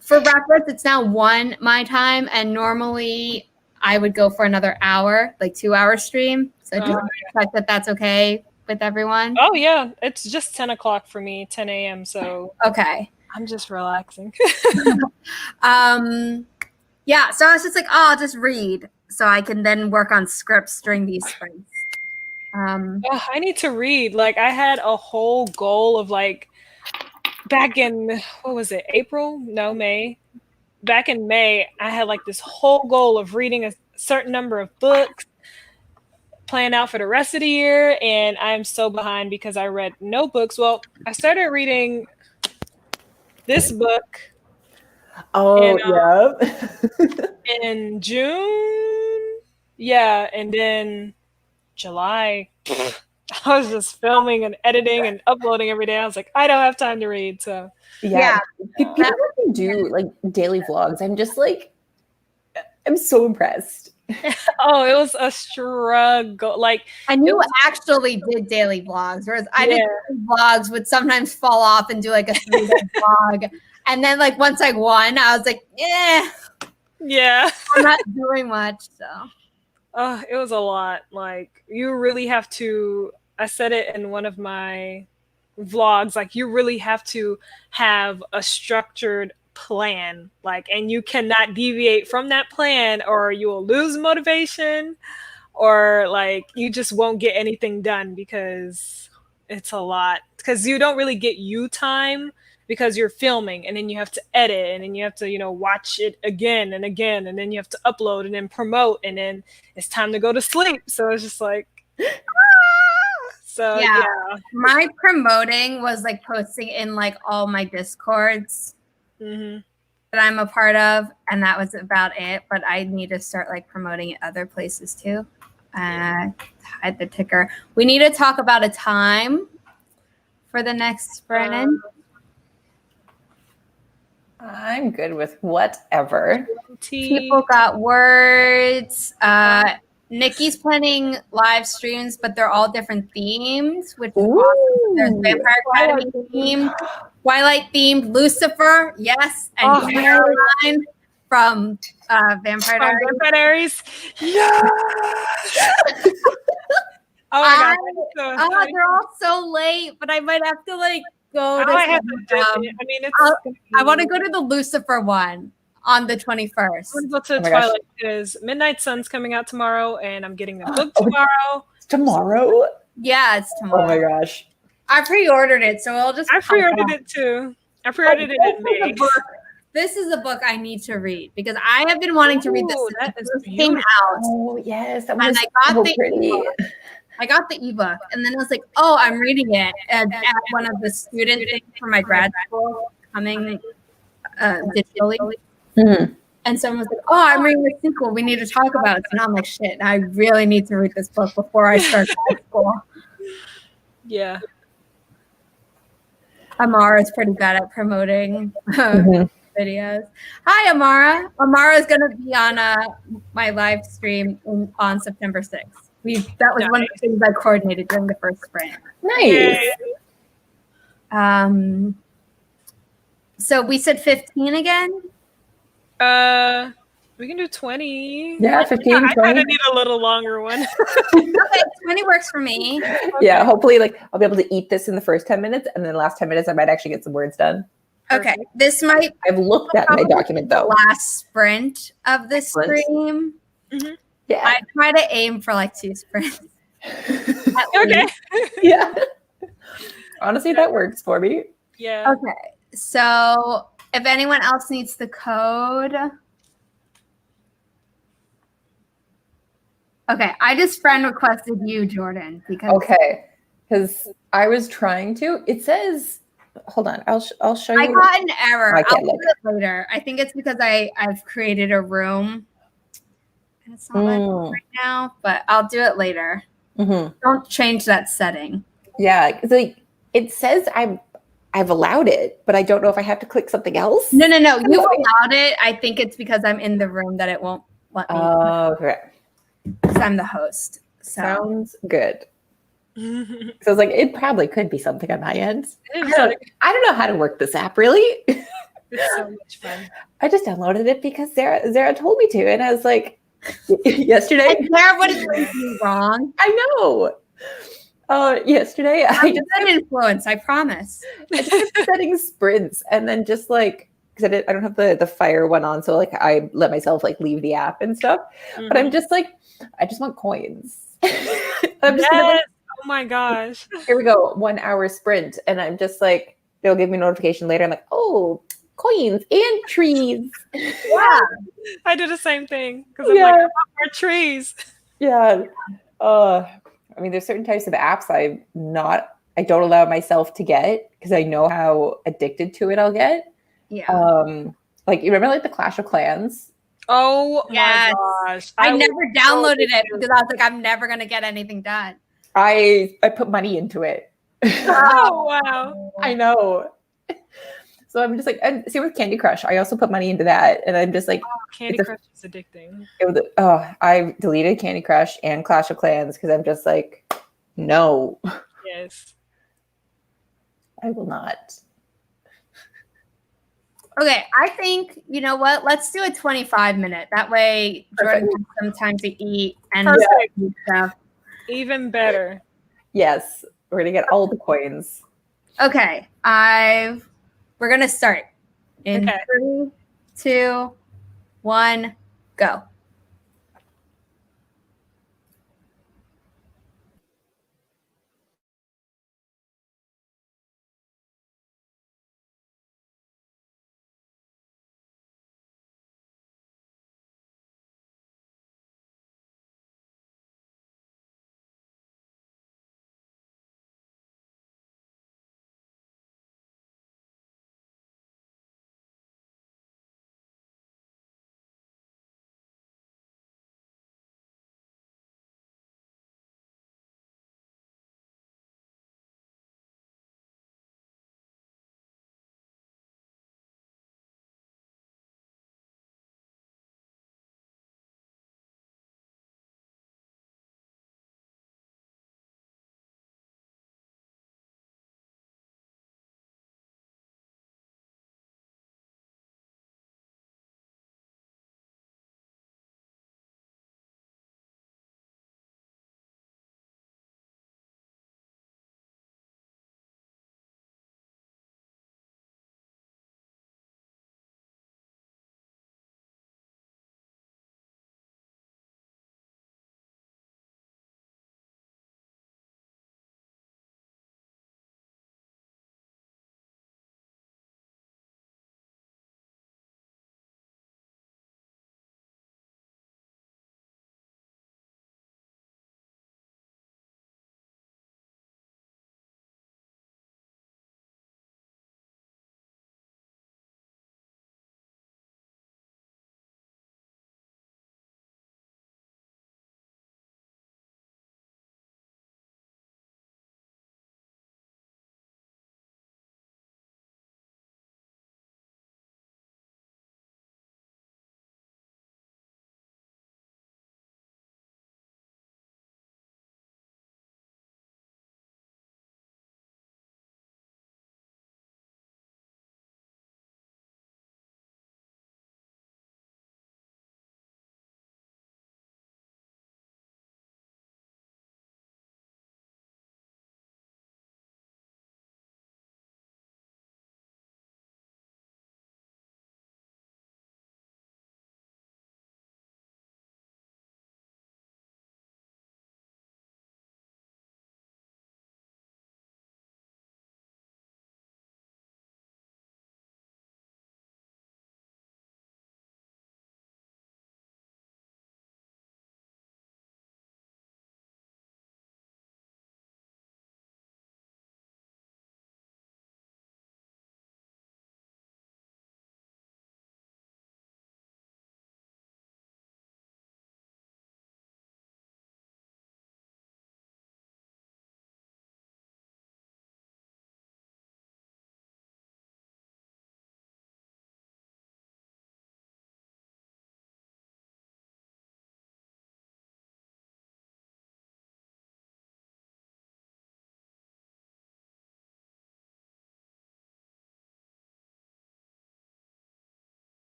For reference, it's now 1 my time, and normally I would go for another hour, like 2-hour stream. So just expect that that's okay with everyone? Oh yeah, it's just 10 o'clock for me, 10 a.m. So Okay. I'm just relaxing. Yeah, so I was just like, oh, I'll just read so I can then work on scripts during these sprints. I need to read. Like I had a whole goal of like back in what was it, April? No, May. Back in May, I had like this whole goal of reading a certain number of books, plan out for the rest of the year, and I'm so behind because I read no books. Well, I started reading this book. Oh, in June. Yeah, and then July, I was just filming and editing and uploading every day. I was like, I don't have time to read. So yeah. People can do like daily vlogs. I'm just like, I'm so impressed. Oh, it was a struggle. Like, and you actually did daily vlogs, whereas I did vlogs would sometimes fall off and do like a 3-day vlog. And then like once I won, I was like, yeah, I'm not doing much. So it was a lot. Like you really have to, I said it in one of my vlogs, like you really have to have a structured plan, like, and you cannot deviate from that plan or you will lose motivation or like you just won't get anything done because it's a lot, because you don't really get you time because you're filming and then you have to edit and then you have to, you know, watch it again and again and then you have to upload and then promote and then it's time to go to sleep. So it's just like So yeah, my promoting was like posting in like all my Discords that I'm a part of, and that was about it. But I need to start like promoting it other places too. Hide the ticker. We need to talk about a time for the next sprint. I'm good with whatever. People got words. Nikki's planning live streams, but they're all different themes, which is awesome. There's Vampire Academy themed, Twilight themed, Lucifer, yes, and Caroline from Vampire Diaries. Yeah. Oh my god! They're all so late, but I might have to like go. I want to go to the Lucifer one on the 21st. I want to go to Twilight because Midnight Sun's coming out tomorrow, and I'm getting the book tomorrow. Tomorrow? Yeah, it's tomorrow. Oh my gosh! I pre-ordered it, so I'll just. I pre-ordered it too. I pre-ordered it in May. This is a book I need to read because I have been wanting to read this since it came out. Oh yes, that and was I got so pretty. I got the ebook, and then I was like, "Oh, I'm reading it." And at one of the student things for my grad school coming digitally, and someone was like, "Oh, I'm reading the sequel. We need to talk about it." And I'm like, "Shit, I really need to read this book before I start grad school." Yeah, Amara is pretty good at promoting videos. Hi, Amara. Amara is going to be on my live stream on September 6th. That was one of the things I coordinated during the first sprint. Nice. So we said 15 again? We can do 20. Yeah, 15, I kind of need a little longer one. Okay, 20 works for me. Okay. Yeah, hopefully like I'll be able to eat this in the first 10 minutes and then the last 10 minutes I might actually get some words done. Okay, this might. I've looked at my document though. Last sprint of the stream. Yeah, I try to aim for like 2 sprints. Okay. Yeah. Honestly, that works for me. Yeah. Okay. So if anyone else needs the code. Okay, I just friend requested you, Jordan, because because I was trying to. It says, hold on, I'll show you. I got an error. I'll do it later. I think it's because I've created a room. And it's not letting me right now, but I'll do it later. Don't change that setting. Yeah, because like it says I've allowed it, but I don't know if I have to click something else. No. You allowed it. I think it's because I'm in the room that it won't let me. Oh, okay. Because I'm the host. So. Sounds good. So I was like, it probably could be something on my end. I don't know how to work this app really. It's so much fun. I just downloaded it because Zara told me to, and I was like, yesterday. And Sarah, what is doing wrong? I know. Yesterday, I'm an influence, I promise. I just kept setting sprints, and then just like because I don't have the fire one on, so like I let myself like leave the app and stuff. But I'm just like, I just want coins. I'm just gonna, like, oh my gosh. here we go, 1 hour sprint, and I'm just like, they'll give me a notification later. I'm like, oh, coins and trees. Yeah. I do the same thing because I'm like, I want more trees. Yeah. I mean, there's certain types of apps I don't allow myself to get because I know how addicted to it I'll get. Yeah. Like you remember like the Clash of Clans? Oh Yes. my gosh. I never downloaded it because I was like, I'm never gonna get anything done. I put money into it. Oh wow. I know. So I'm just like, and same with Candy Crush. I also put money into that, and I'm just like, Candy Crush is addicting. I deleted Candy Crush and Clash of Clans because I'm just like, no, Yes. I will not. Okay, I think you know what? Let's do a 25-minute. That way, Jordan has some time to eat and stuff. Even better. Yes, we're gonna get all the coins. Okay, we're gonna start in 3, 2, 1, go.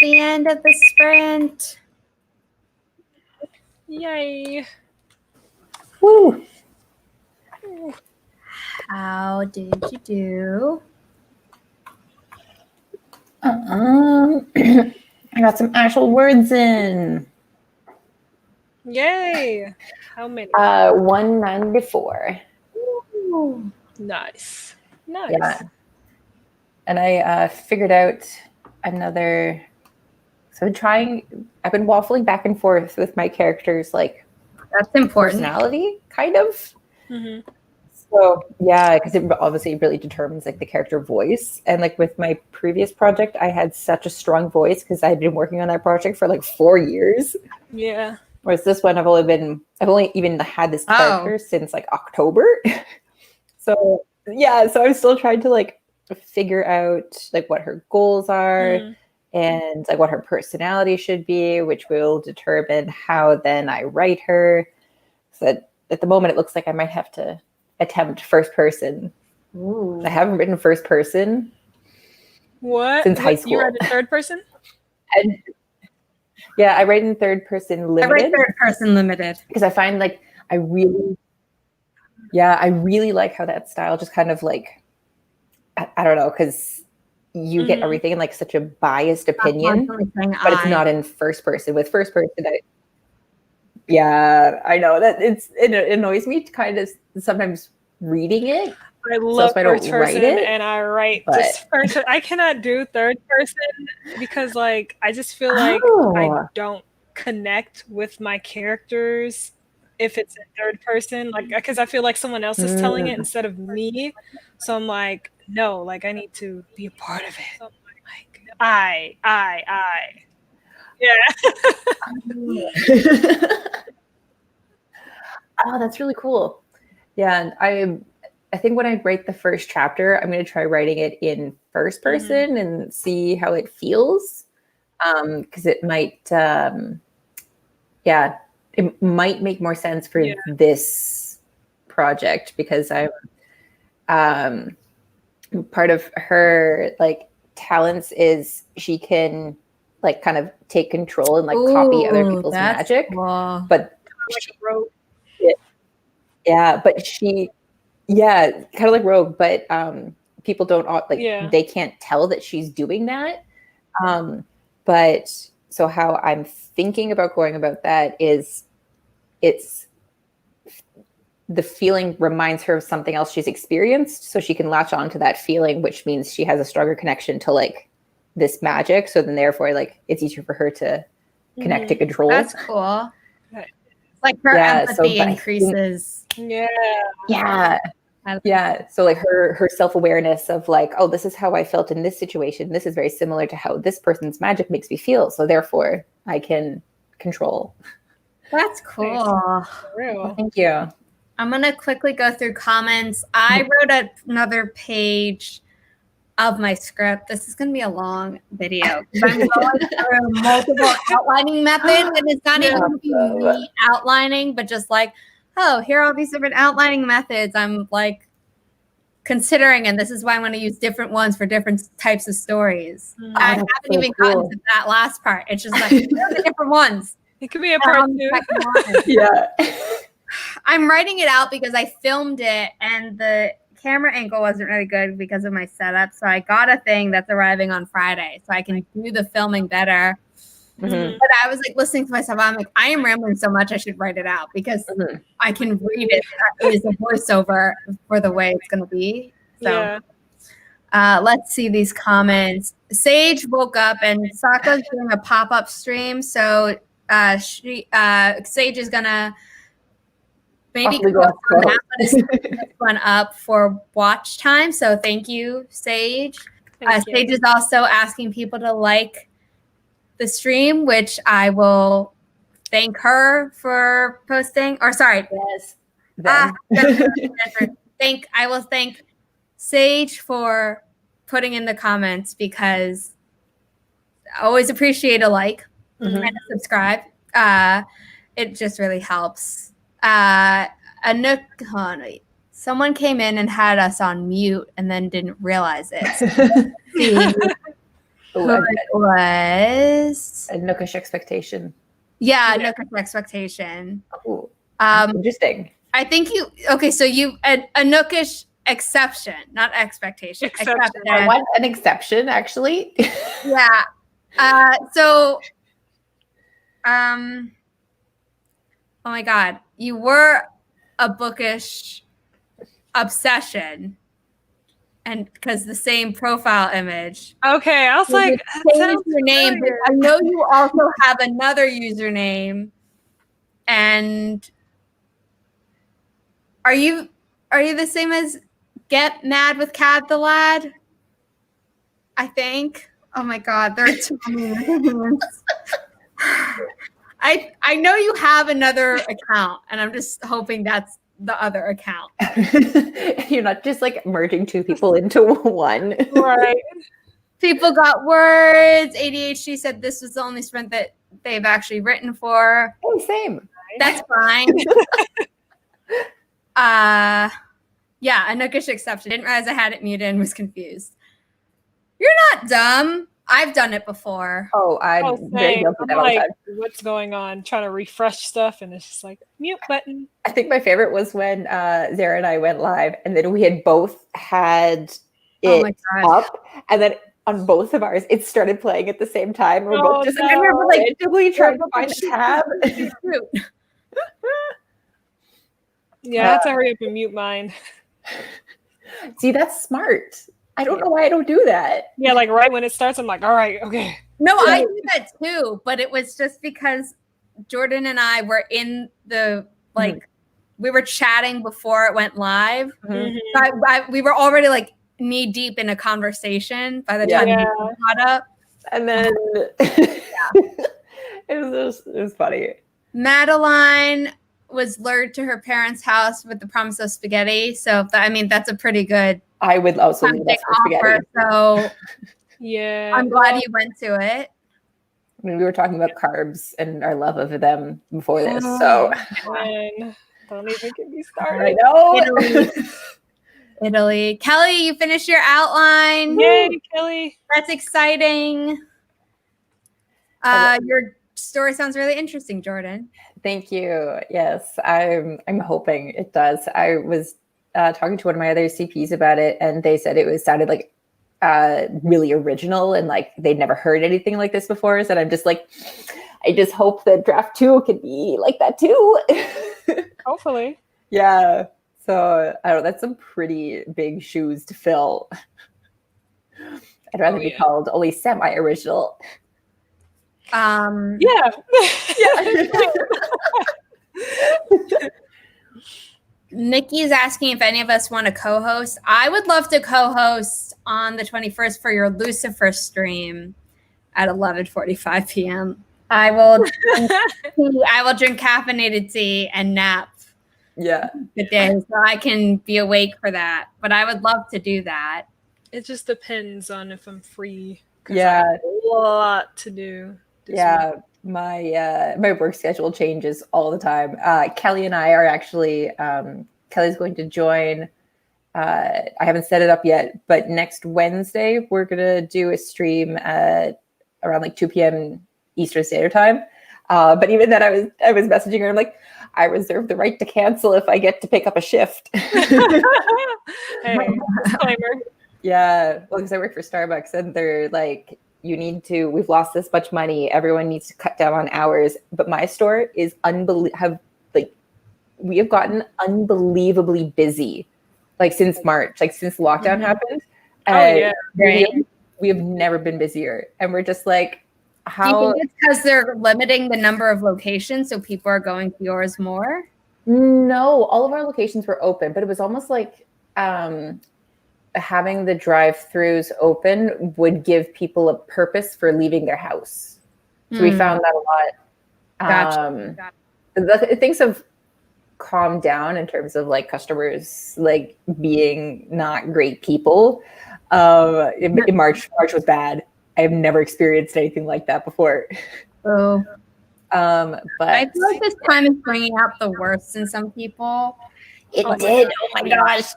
the end of the sprint. Yay. Woo! How did you do? I got some actual words in. Yay. How many? 194. Ooh. Nice. Nice. Yeah. And I figured out another. So I've been waffling back and forth with my characters, like That's important. personality, kind of. Mm-hmm. So yeah, because it obviously really determines like the character voice. And like with my previous project, I had such a strong voice because I had been working on that project for like 4 years. Yeah. Whereas this one, I've only even had this character since like October. So yeah, so I'm still trying to like figure out like what her goals are and like what her personality should be, which will determine how then I write her. So at the moment, it looks like I might have to attempt first person. Ooh. I haven't written first person What? since high school. You read in third person? And yeah, I write in third person limited. I write third person limited because I find like I really like how that style just kind of like I don't know, because you get everything in like such a biased opinion, but it's not in first person. With first person, I know that it annoys me kind of sometimes reading it. I love first person it, and I write just first. I cannot do third person because like I just feel like I don't connect with my characters if it's in third person, like because I feel like someone else is telling it instead of me. So I'm like, no, like I need to be a part of it. So like I. Yeah. Oh, that's really cool. Yeah, and I think when I write the first chapter, I'm going to try writing it in first person and see how it feels. Because it might, it might make more sense for this project because I'm part of her like talents is she can like kind of take control and like copy other people's magic, cool. but kind of like Rogue, but people don't like they can't tell that she's doing that. But so how I'm thinking about going about that is it's the feeling reminds her of something else she's experienced, so she can latch on to that feeling, which means she has a stronger connection to like this magic. So then therefore like it's easier for her to connect to control. That's cool. Like her empathy increases. Yeah. So like her self-awareness of like, oh, this is how I felt in this situation. This is very similar to how this person's magic makes me feel. So therefore I can control. That's cool. Well, thank you. I'm going to quickly go through comments. I wrote another page of my script. This is going to be a long video. I'm going through multiple outlining methods, and it's not even going to be me outlining, but just like, oh, here are all these different outlining methods I'm like considering, and this is why I'm going to use different ones for different types of stories. I haven't even gotten to that last part. It's just like, here are the different ones. It could be a part two. Yeah. I'm writing it out because I filmed it and the camera angle wasn't really good because of my setup. So I got a thing that's arriving on Friday so I can do the filming better. But I was like listening to myself. I'm like, I am rambling so much. I should write it out because I can read it as a voiceover for the way it's going to be. So let's see these comments. Sage woke up and Saka's doing a pop-up stream. So Sage is going to maybe this one up for watch time. So thank you, Sage. Sage is also asking people to like the stream, which I will thank her for posting. Or sorry, I will thank Sage for putting in the comments because I always appreciate a like and a subscribe. It just really helps. Someone came in and had us on mute and then didn't realize it. Oh, Who it was? a nookish expectation. Yeah, Nookish Expectation. Oh, Um, interesting. I think so you a Nookish exception, not expectation. Exception. I want an exception, actually. Yeah. Oh my God, you were a bookish obsession, and because the same profile image. Okay, I was You like, changed your name, but I know you also have another username. And are you the same as Get Mad with Cad the Lad? I think. Oh my God, there are too many names. I know you have another account, and I'm just hoping that's the other account. You're not just like merging two people into one. Right. People got words. ADHD said this was the only sprint that they've actually written for. Oh, same. That's fine. Yeah, a nookish exception. Didn't realize I had it muted and was confused. You're not dumb. I've done it before. Oh, I'm very guilty of that all the time. What's going on? Trying to refresh stuff, and it's just like mute button. I think my favorite was when Zara and I went live, and then we had both had it up, and then on both of ours, it started playing at the same time. We're both just randomly trying to find a tab. Yeah, I have to hurry up and mute mine. See, that's smart. I don't know why I don't do that. Yeah, like right when it starts, I'm like, all right, okay. No, I do that too, but it was just because Jordan and I were in the we were chatting before it went live. Mm-hmm. So we were already like knee deep in a conversation by the time we caught up. And then it was funny. Madeline was lured to her parents' house with the promise of spaghetti. So that's a pretty good. I would also do that for spaghetti. So yeah, I'm glad you went to it. I mean, we were talking about carbs and our love of them before this. So don't even get me started. I know. Italy. Kelly, you finished your outline. Yay, Kelly. That's exciting. Your story sounds really interesting, Jordan. Thank you. Yes, I'm hoping it does. I was talking to one of my other CPs about it, and they said it sounded like really original, and like they'd never heard anything like this before. So I'm just like, I just hope that draft 2 could be like that too. Hopefully. Yeah. So I don't know, that's some pretty big shoes to fill. I'd rather be called only semi-original. Yeah. Nikki's asking if any of us want to co-host. I would love to co-host on the 21st for your Lucifer stream at 11:45 p.m. I will drink caffeinated tea and nap. Yeah. The day, so I can be awake for that. But I would love to do that. It just depends on if I'm free. Yeah. I have a lot to do. Yeah. My work schedule changes all the time. Kelly and I are actually Kelly's going to join. I haven't set it up yet, but next Wednesday we're gonna do a stream at around like 2 p.m. Eastern Standard Time. But even then, I was messaging her. I'm like, I reserve the right to cancel if I get to pick up a shift. Hey, disclaimer. Yeah, well, because I work for Starbucks, and they're like, we've lost this much money. Everyone needs to cut down on hours. But my store is we have gotten unbelievably busy, like since March, like since lockdown happened. And we have never been busier. And we're just like, how? Do you think it's because they're limiting the number of locations, so people are going to yours more? No, all of our locations were open, but it was almost like having the drive-throughs open would give people a purpose for leaving their house. So we found that a lot. Gotcha. Things have calmed down in terms of like customers like being not great people. In March was bad. I have never experienced anything like that before. Oh. But I feel like this time is bringing out the worst in some people. It did. Oh my gosh.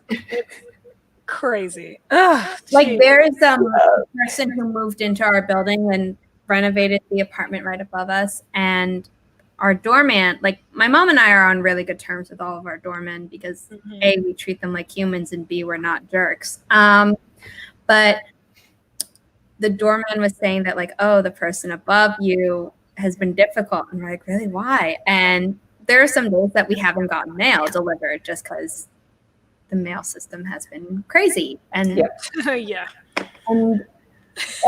Crazy. Ugh, Like geez. there's a person who moved into our building and renovated the apartment right above us, and our doorman, like my mom and I are on really good terms with all of our doormen because A, we treat them like humans, and B, we're not jerks. But the doorman was saying that like, oh, the person above you has been difficult. And we're like, really, why? And there are some days that we haven't gotten mail delivered just because the mail system has been crazy. And Yeah. and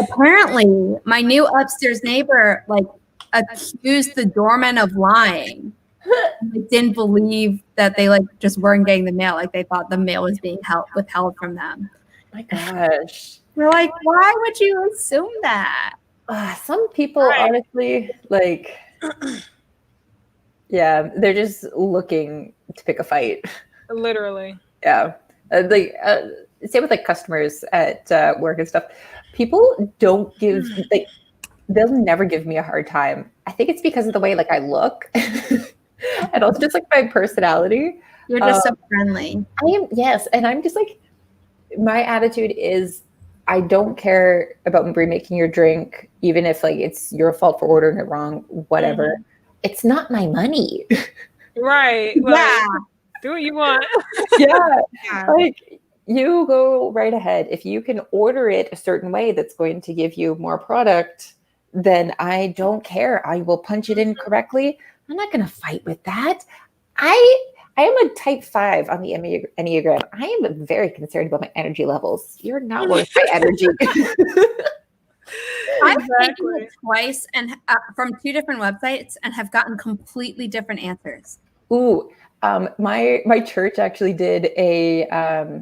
apparently my new upstairs neighbor like accused the doorman of lying. They didn't believe that they like just weren't getting the mail. Like they thought the mail was being withheld from them. My gosh. We're like, why would you assume that? Some people, honestly, like, yeah, they're just looking to pick a fight. Literally. Yeah. Same with like customers at work and stuff. People don't give, like, they'll never give me a hard time. I think it's because of the way like I look and also just like my personality. You're just so friendly. I am, yes. And I'm just like, my attitude is I don't care about remaking your drink, even if like it's your fault for ordering it wrong, whatever. It's not my money. Right. Yeah. Do what you want. Yeah. Like you go right ahead. If you can order it a certain way that's going to give you more product, then I don't care. I will punch it in correctly. I'm not going to fight with that. I am a type 5 on the Enneagram. I am very concerned about my energy levels. You're not worth my energy. I've taken it twice and from 2 different websites and have gotten completely different answers. Ooh, my church actually did a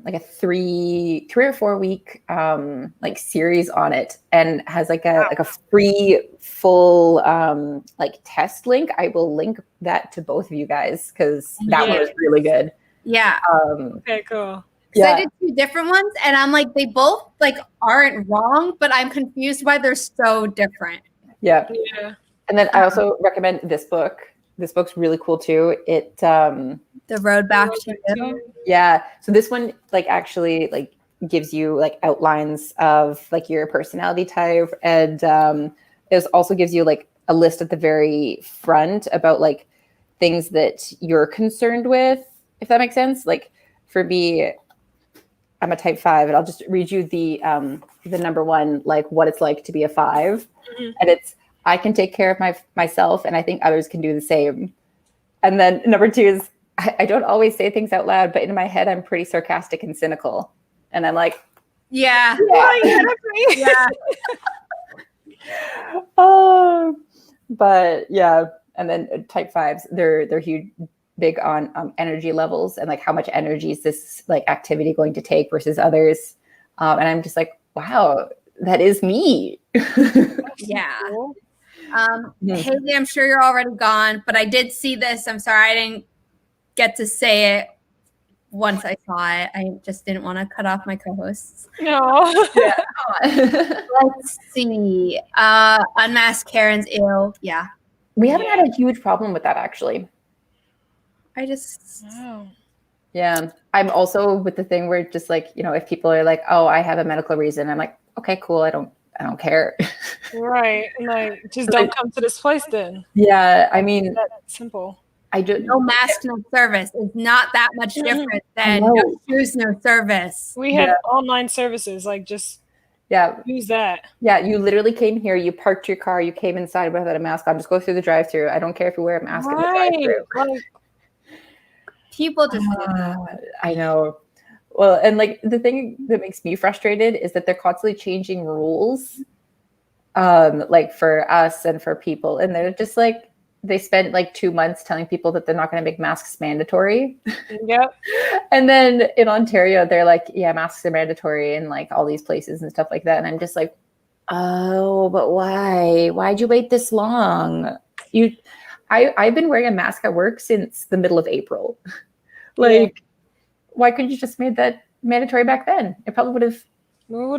like a 3 or 4 week like series on it, and has like a free full like test link. I will link that to both of you guys because that one was really good. Yeah. Okay, cool. I did 2 different ones, and I'm like, they both like aren't wrong, but I'm confused why they're so different. Yeah. And then I also recommend this book. This book's really cool too. It The Road Back to You. Yeah. So this one like actually like gives you like outlines of like your personality type, and it also gives you like a list at the very front about like things that you're concerned with, if that makes sense. Like for me, I'm a type 5, and I'll just read you the number 1, like what it's like to be a 5. And it's, I can take care of myself, and I think others can do the same. And then number 2 is, I don't always say things out loud, but in my head, I'm pretty sarcastic and cynical. And I'm like, yeah. But yeah. And then type 5s, they're huge, big on energy levels and like how much energy is this like activity going to take versus others. And I'm just like, wow, that is me. Yeah. Haley, I'm sure you're already gone, but I did see this. I'm sorry I didn't get to say it once I saw it. I just didn't want to cut off my co-hosts. No. Let's see. Unmasked Karen's ill. Yeah. We haven't had a huge problem with that, actually. I just... Yeah. I'm also with the thing where just like, you know, if people are like, oh, I have a medical reason, I'm like, okay, cool. I don't care. Right. Like, just don't come to this place then. Yeah. I mean, that's simple. I do. No mask, no service. It's not that much different than no shoes, no service. We have online services. Like, just use that. Yeah. You literally came here. You parked your car. You came inside without a mask on. Just go through the drive-thru. I don't care if you wear a mask in the drive-thru. Like, people just. I know. Well, and like the thing that makes me frustrated is that they're constantly changing rules, like for us and for people, and they're just like. They spent like 2 months telling people that they're not going to make masks mandatory. Yep. And then in Ontario, they're like, yeah, masks are mandatory in like all these places and stuff like that. And I'm just like, oh, but why? Why'd you wait this long? I've been wearing a mask at work since the middle of April. Like, why couldn't you just made that mandatory back then? It probably would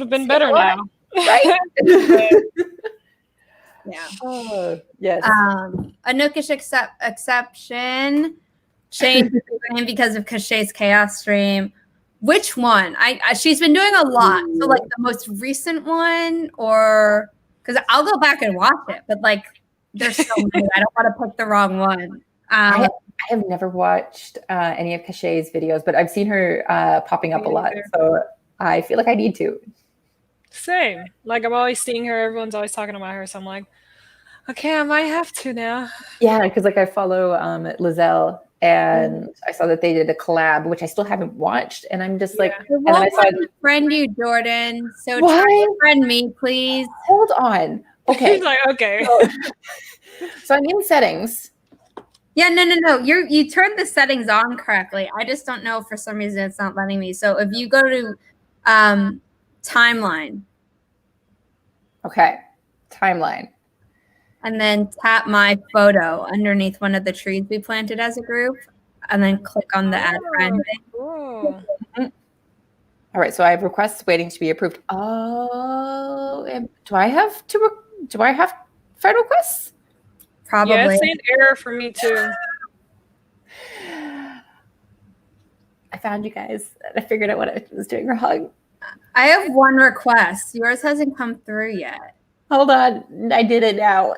have been better now. Right? Yeah. Yes. A nookish exception changed the name because of Cachet's Chaos stream. Which one? She's been doing a lot. So like the most recent one, or because I'll go back and watch it, but like there's so many. I don't want to pick the wrong one. I have never watched any of Kahilah's videos, but I've seen her popping up a lot. So I feel like I need to. Same. Like I'm always seeing her. Everyone's always talking about her. So I'm like, okay, I might have to now. Yeah, because like I follow Lizelle, and I saw that they did a collab, which I still haven't watched, and I'm just like, and then I saw friend you, Jordan. So try to friend me, please. Hold on. Okay. He's like, okay. So I'm in settings. Yeah, no. You turned the settings on correctly. I just don't know, for some reason it's not letting me. So if you go to timeline. Okay. Timeline. And then tap my photo underneath one of the trees we planted as a group, and then click on the add friend thing. Cool. All right, so I have requests waiting to be approved. Oh, do I have friend requests? Probably. Yeah, it's an error for me too. I found you guys. I figured out what I was doing wrong. I have one request. Yours hasn't come through yet. Hold on, I did it now.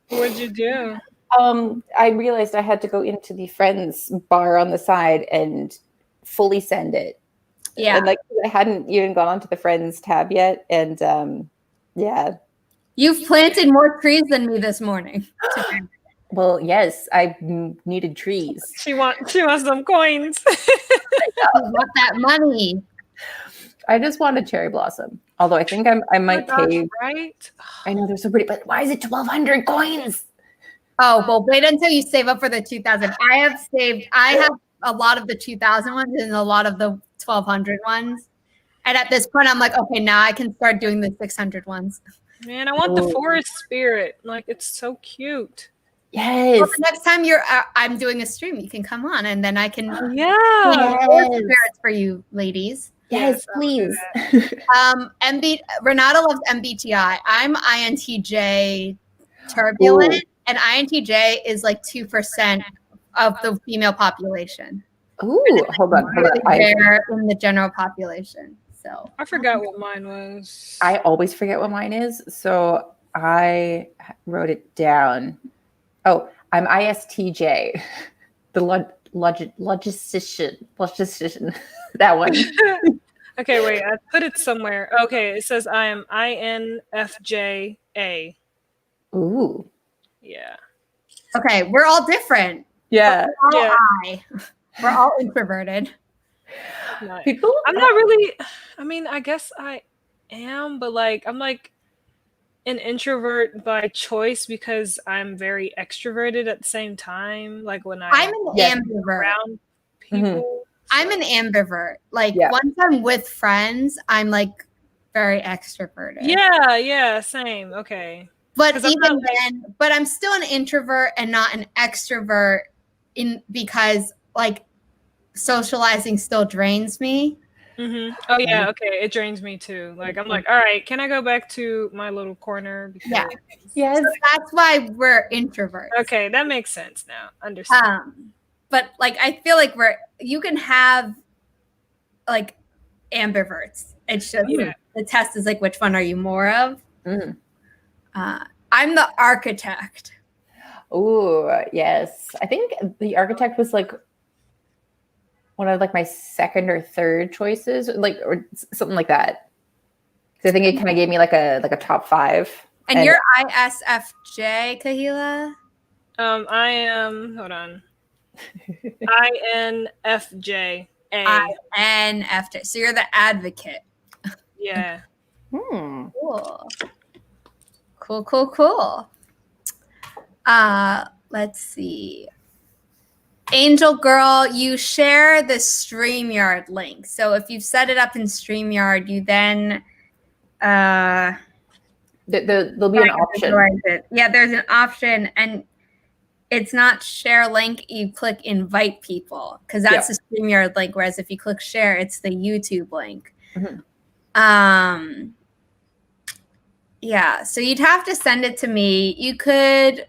What'd you do? I realized I had to go into the friends bar on the side and fully send it. Yeah. And like I hadn't even gone onto the friends tab yet. And yeah. You've planted more trees than me this morning. Well, yes, I needed trees. She wants some coins. I want that money. I just want a cherry blossom. Although I think I might cave. Right? I know they're so pretty, but why is it 1,200 coins? Oh, well, wait until you save up for the 2,000. I have a lot of the 2,000 ones and a lot of the 1,200 ones. And at this point, I'm like, okay, now I can start doing the 600 ones. Man, I want the forest spirit. Like, it's so cute. Yes. Well, the next time I'm doing a stream, you can come on, and then I can spirits for you, ladies. Yes, please. Renata loves MBTI. I'm INTJ turbulent. Ooh. And INTJ is like 2% of the female population. Ooh, hold on. They're in the general population. So I forgot what mine was. I always forget what mine is. So I wrote it down. Oh, I'm ISTJ, the logistician. That one. Okay, wait. I put it somewhere. Okay, it says I am INFJA. Ooh. Yeah. Okay, we're all different. Yeah. We're all introverted. Nice. People? I'm not really. I mean, I guess I am, but like, I'm like an introvert by choice because I'm very extroverted at the same time. Like when I'm an ambivert around people. Mm-hmm. I'm an ambivert. Like once I'm with friends, I'm like very extroverted. Yeah, same. Okay. But even then, but I'm still an introvert and not an extrovert because like socializing still drains me. Mm-hmm. Oh yeah, okay. It drains me too. Like I'm like, all right, can I go back to my little corner? Because yes. So that's why we're introverts. Okay, that makes sense now. Understand. But like I feel like you can have like ambiverts. It's just the test is like which one are you more of? Mm. I'm the architect. Oh yes, I think the architect was like one of like my second or third choices, like or something like that. So I think it kind of gave me like a top 5. And you're ISFJ, Kahilah? I am. Hold on. INFJ. INFJ. So you're the advocate. Yeah. Cool. Let's see. Angel Girl, you share the StreamYard link. So if you've set it up in StreamYard, you then there'll be an option. Yeah, there's an option, and it's not share link. You click invite people because that's the StreamYard link. Whereas if you click share, it's the YouTube link. Mm-hmm. Yeah, so you'd have to send it to me. You could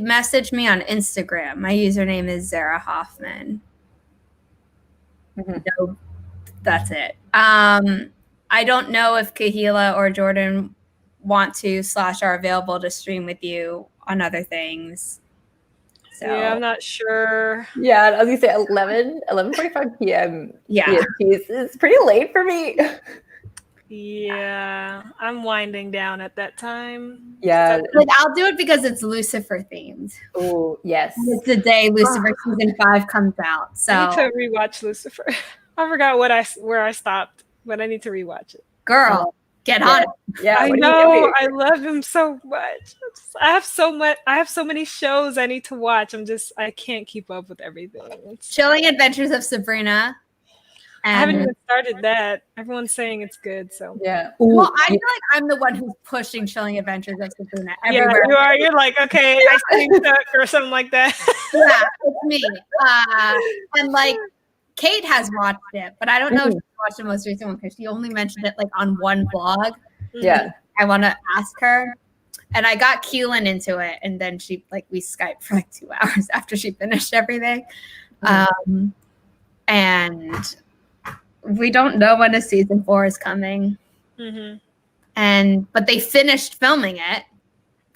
message me on Instagram. My username is Zara Hoffman. No, that's it. I don't know if Kahilah or Jordan want to / are available to stream with you on other things. So Yeah, I'm not sure. Yeah, I was gonna say 11:45 p.m. Yeah. EST is pretty late for me. Yeah, I'm winding down at that time. Yeah. Like, I'll do it because it's Lucifer themed. Oh, yes. It's the day Lucifer season 5 comes out. So I need to rewatch Lucifer. I forgot where I stopped, but I need to rewatch it. girl, get on it. Yeah, I know. I love him so much. I have so many shows I need to watch. I can't keep up with everything. Chilling Adventures of Sabrina. I haven't even started that. Everyone's saying it's good, so Yeah. Well, I feel like I'm the one who's pushing Chilling Adventures of Sabrina everywhere. Yeah, you are. You're like, okay, I think that or something like that. Yeah, it's me. And like Kate has watched it, but I don't know if she watched the most recent one because she only mentioned it like on one blog. Yeah. I want to ask her. And I got Keelan into it, and then we Skyped for like 2 hours after she finished everything. And we don't know when a season 4 is coming. But they finished filming it.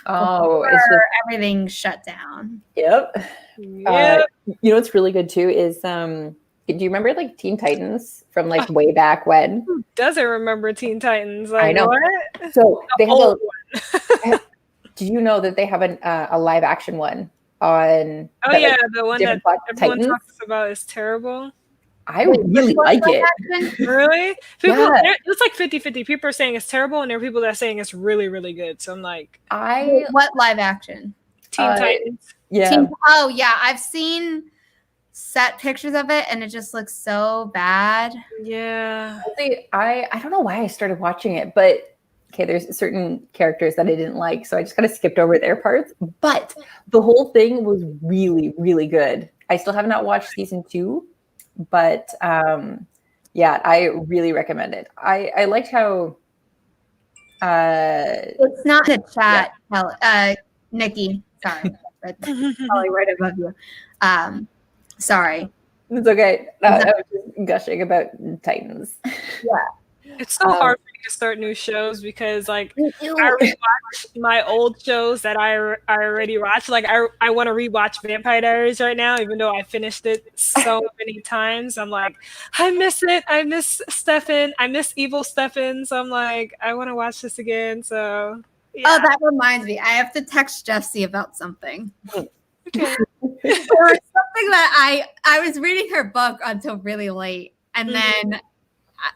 Oh, it's just everything shut down. Yep. Yep. You know what's really good too is do you remember like Teen Titans from like way back when? Who doesn't remember Teen Titans? Like, I know. What? So they have old did you know that they have a live action one on? Oh that, yeah, like, the one that everyone Titans? talks about is terrible. I really like it. Really? People, Yeah. it's like 50-50. People are saying it's terrible, and there are people that are saying it's really, really good. So I'm like, What live action? Teen Titans. Yeah. Oh yeah, I've seen set pictures of it, and it just looks so bad. Yeah. I don't know why I started watching it, but okay, there's certain characters that I didn't like, so I just kind of skipped over their parts. But the whole thing was really, really good. I still have not watched season 2, but yeah, I really recommend it. I liked how it's not in the chat. Yeah. Nikki, sorry, probably right above you. Sorry. It's okay. I was just gushing about Titans. Yeah. It's so hard for me to start new shows because like I rewatch my old shows that I already watched. Like I want to rewatch Vampire Diaries right now, even though I finished it so many times. I'm like, I miss it. I miss Stefan. I miss Evil Stefan. So I'm like, I want to watch this again. So yeah. Oh, that reminds me. I have to text Jessie about something. Okay. There was something that I was reading her book until really late, and then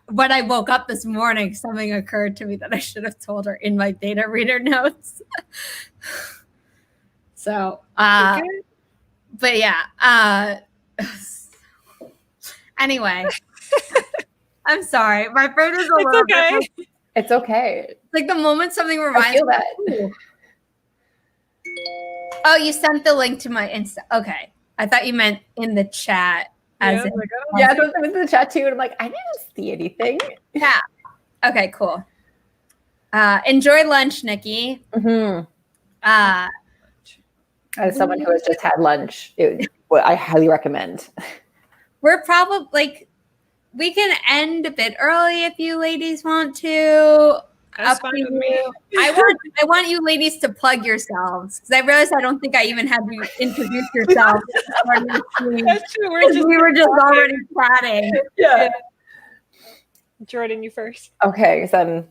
when I woke up this morning, something occurred to me that I should have told her in my data reader notes. So, but yeah. Anyway, I'm sorry. My brain is a little okay. bit. It's okay. Like the moment something reminds I feel me. that. Oh, you sent the link to my Insta. Okay. I thought you meant in the chat. Yeah, I was in the chat too, and I'm like, I didn't see anything. Yeah. Okay, cool. Enjoy lunch, Nikki. As someone who has just had lunch, I highly recommend. We're probably like, we can end a bit early if you ladies want to. That's fine with me. I want you ladies to plug yourselves because I realized I don't think I even had you introduce yourselves. That's true. We were just already chatting. Yeah. Jordan, you first. Okay, so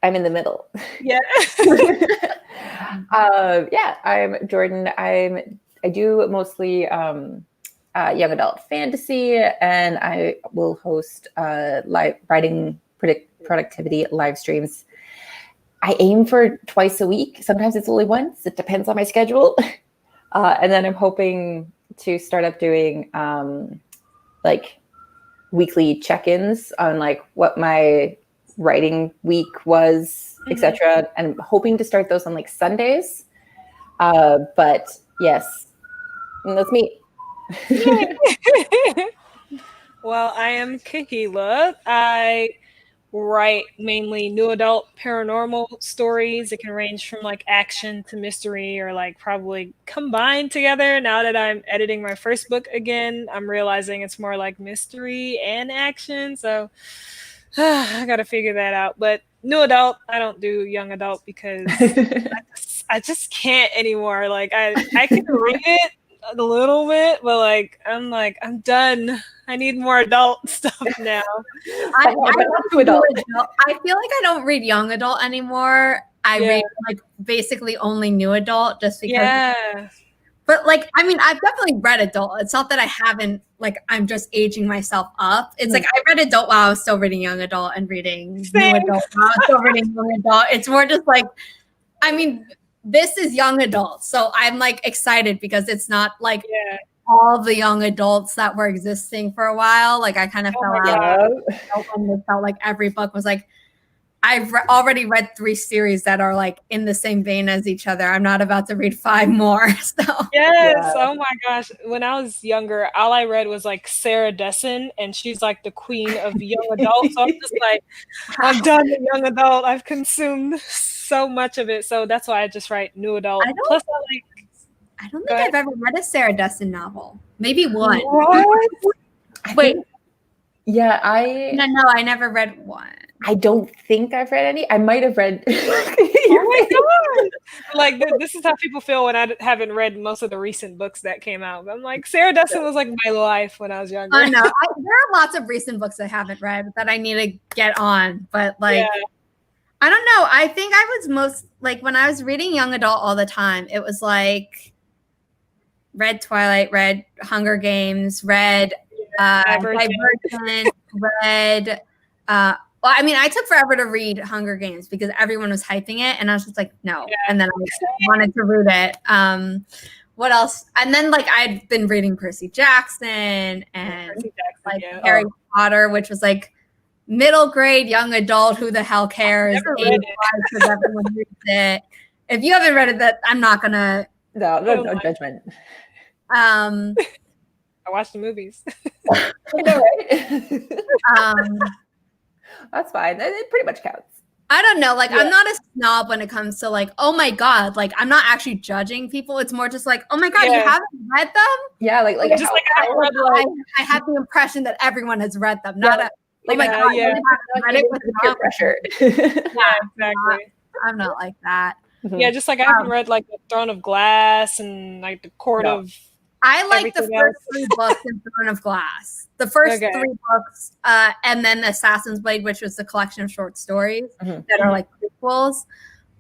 I'm in the middle. Yeah. Yeah, I'm Jordan. I do mostly young adult fantasy, and I will host live writing productivity live streams. I aim for twice a week. Sometimes it's only once. It depends on my schedule. And then I'm hoping to start up doing like weekly check-ins on like what my writing week was, etc. And I'm hoping to start those on like Sundays. But yes, that's me. Well, I am Kahilah. I write mainly new adult paranormal stories. It can range from like action to mystery, or like probably combined together. Now that I'm editing my first book again, I'm realizing it's more like mystery and action. So I got to figure that out. But new adult, I don't do young adult because I just can't anymore. Like I can read it a little bit, but I'm done. I need more adult stuff now. I feel like I don't read young adult anymore. I read like basically only new adult just because. Yeah. But like, I mean, I've definitely read adult. It's not that I haven't, like, I'm just aging myself up. It's like I read adult while I was still reading young adult and reading new adult while I was still reading young adult. It's more just like, I mean, this is young adult. So I'm like excited because it's not like all the young adults that were existing for a while. Like I kind of felt out and it felt like every book was like, I've already read 3 series that are like in the same vein as each other. I'm not about to read 5 more. So yes, oh my gosh. When I was younger, all I read was like Sarah Dessen, and she's like the queen of young adult. So I'm just like, I'm done with young adult. I've consumed so much of it. So that's why I just write new adult. Plus, I don't think I've ever read a Sarah Dessen novel. Maybe one. What? Wait. Yeah, No, I never read one. I don't think I've read any. I might have read. Oh my god! Like this is how people feel when I haven't read most of the recent books that came out. I'm like, Sarah Dessen was like my life when I was younger. I know. There are lots of recent books I haven't read that I need to get on, but like, I don't know. I think I was most like when I was reading young adult all the time. It was like read Twilight, read Hunger Games, read Divergent, read. Well, I mean, I took forever to read Hunger Games because everyone was hyping it, and I was just like, no. Yeah. And then I wanted to read it. What else? And then, like, I'd been reading Percy Jackson and Harry Potter, which was like middle grade, young adult. Who the hell cares? Because everyone reads it. If you haven't read it, that I'm not gonna. No judgment. I watched the movies. That's fine. It pretty much counts. I don't know. Like, I'm not a snob when it comes to like, oh my god, like I'm not actually judging people. It's more just like, oh my god, you haven't read them? Yeah, like just like I have the impression that everyone has read them. Not a oh my god, you haven't read it with peer pressure. Exactly. I'm not like that. Yeah, just like I haven't read like the Throne of Glass and like the Court of. I like the first 3 books in Throne of Glass. The first 3 books, and then the Assassin's Blade, which was the collection of short stories that are like prequels.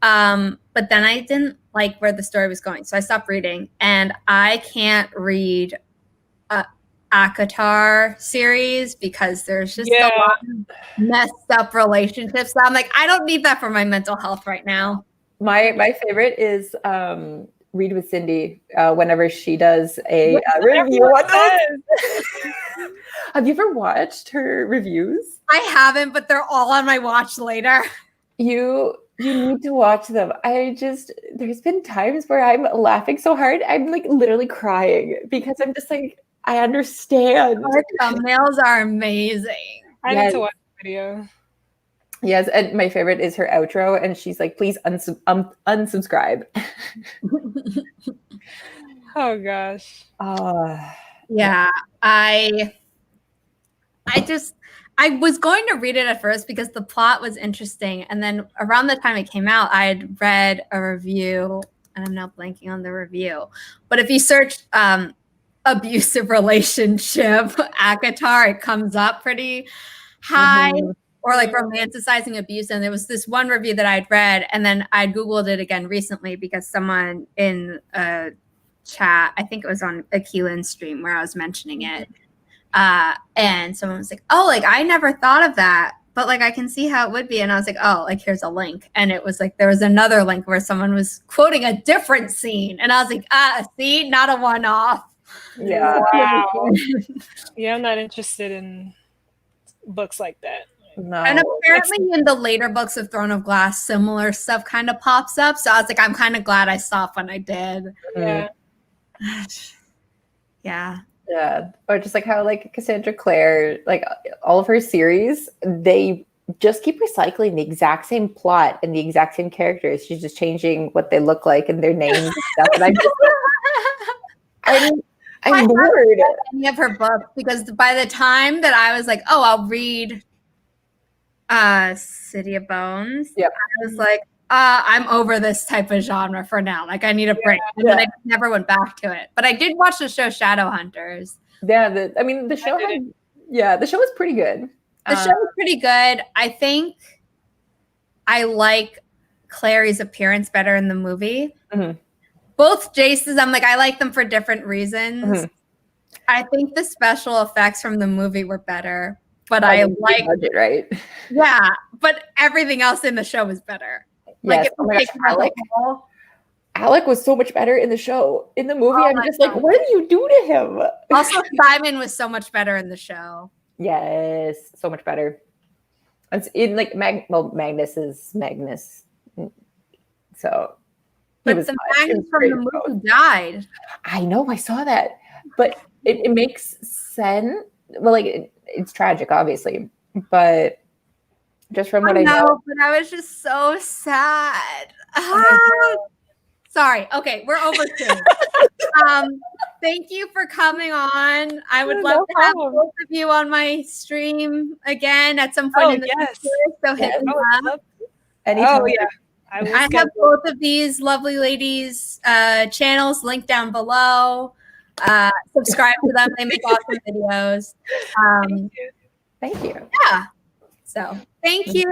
But then I didn't like where the story was going, so I stopped reading. And I can't read ACOTAR series because there's just a lot of messed up relationships. So I'm like, I don't need that for my mental health right now. My favorite is Read with Cindy whenever she does a review on those. Have you ever watched her reviews? I haven't, but they're all on my watch later. You need to watch them. There's been times where I'm laughing so hard, I'm like literally crying because I'm just like, I understand. Her thumbnails are amazing. I need to watch the video. Yes, and my favorite is her outro, and she's like, "Please unsubscribe." Oh gosh. Yeah, I was going to read it at first because the plot was interesting, and then around the time it came out, I had read a review, and I'm now blanking on the review. But if you search abusive relationship ACOTAR, it comes up pretty high. Or like romanticizing abuse. And there was this one review that I'd read, and then I Googled it again recently because someone in a chat, I think it was on a Kahilah stream where I was mentioning it. And someone was like, oh, like I never thought of that, but like I can see how it would be. And I was like, oh, like here's a link. And it was like, there was another link where someone was quoting a different scene. And I was like, see, not a one-off. Yeah. Wow. Yeah, I'm not interested in books like that. No. And apparently in the later books of Throne of Glass, similar stuff kind of pops up. So I was like, I'm kind of glad I stopped when I did. Yeah. Yeah. Yeah. Or just like how like Cassandra Clare, like all of her series, they just keep recycling the exact same plot and the exact same characters. She's just changing what they look like and their names and stuff. And I'm bored. Any of her books, because by the time that I was like, oh, I'll read City of Bones, yep. I was like, I'm over this type of genre for now. Like, I need a break. And then I never went back to it. But I did watch the show Shadowhunters. Yeah, the show the show was pretty good. The show was pretty good. I think I like Clary's appearance better in the movie. Mm-hmm. Both Jace's, I'm like, I like them for different reasons. Mm-hmm. I think the special effects from the movie were better, but I like budget, right? Yeah, but everything else in the show was better. Yes. Like, Alec was so much better in the show. In the movie, I'm just like, what did you do to him? Also, Simon was so much better in the show. Yes, so much better. It's in like Magnus is Magnus. So, but the Magnus from the movie died. I know, I saw that, but it makes sense. Well, like it's tragic, obviously, but just from what I know, but I was just so sad. Sorry. Okay, we're over soon. Thank you for coming on. I would love to have both of you on my stream again at some point in the future. So hit me up. Anytime. I have both of these lovely ladies' channels linked down below. Subscribe to them. They make awesome videos. Thank you. Yeah. So thank you.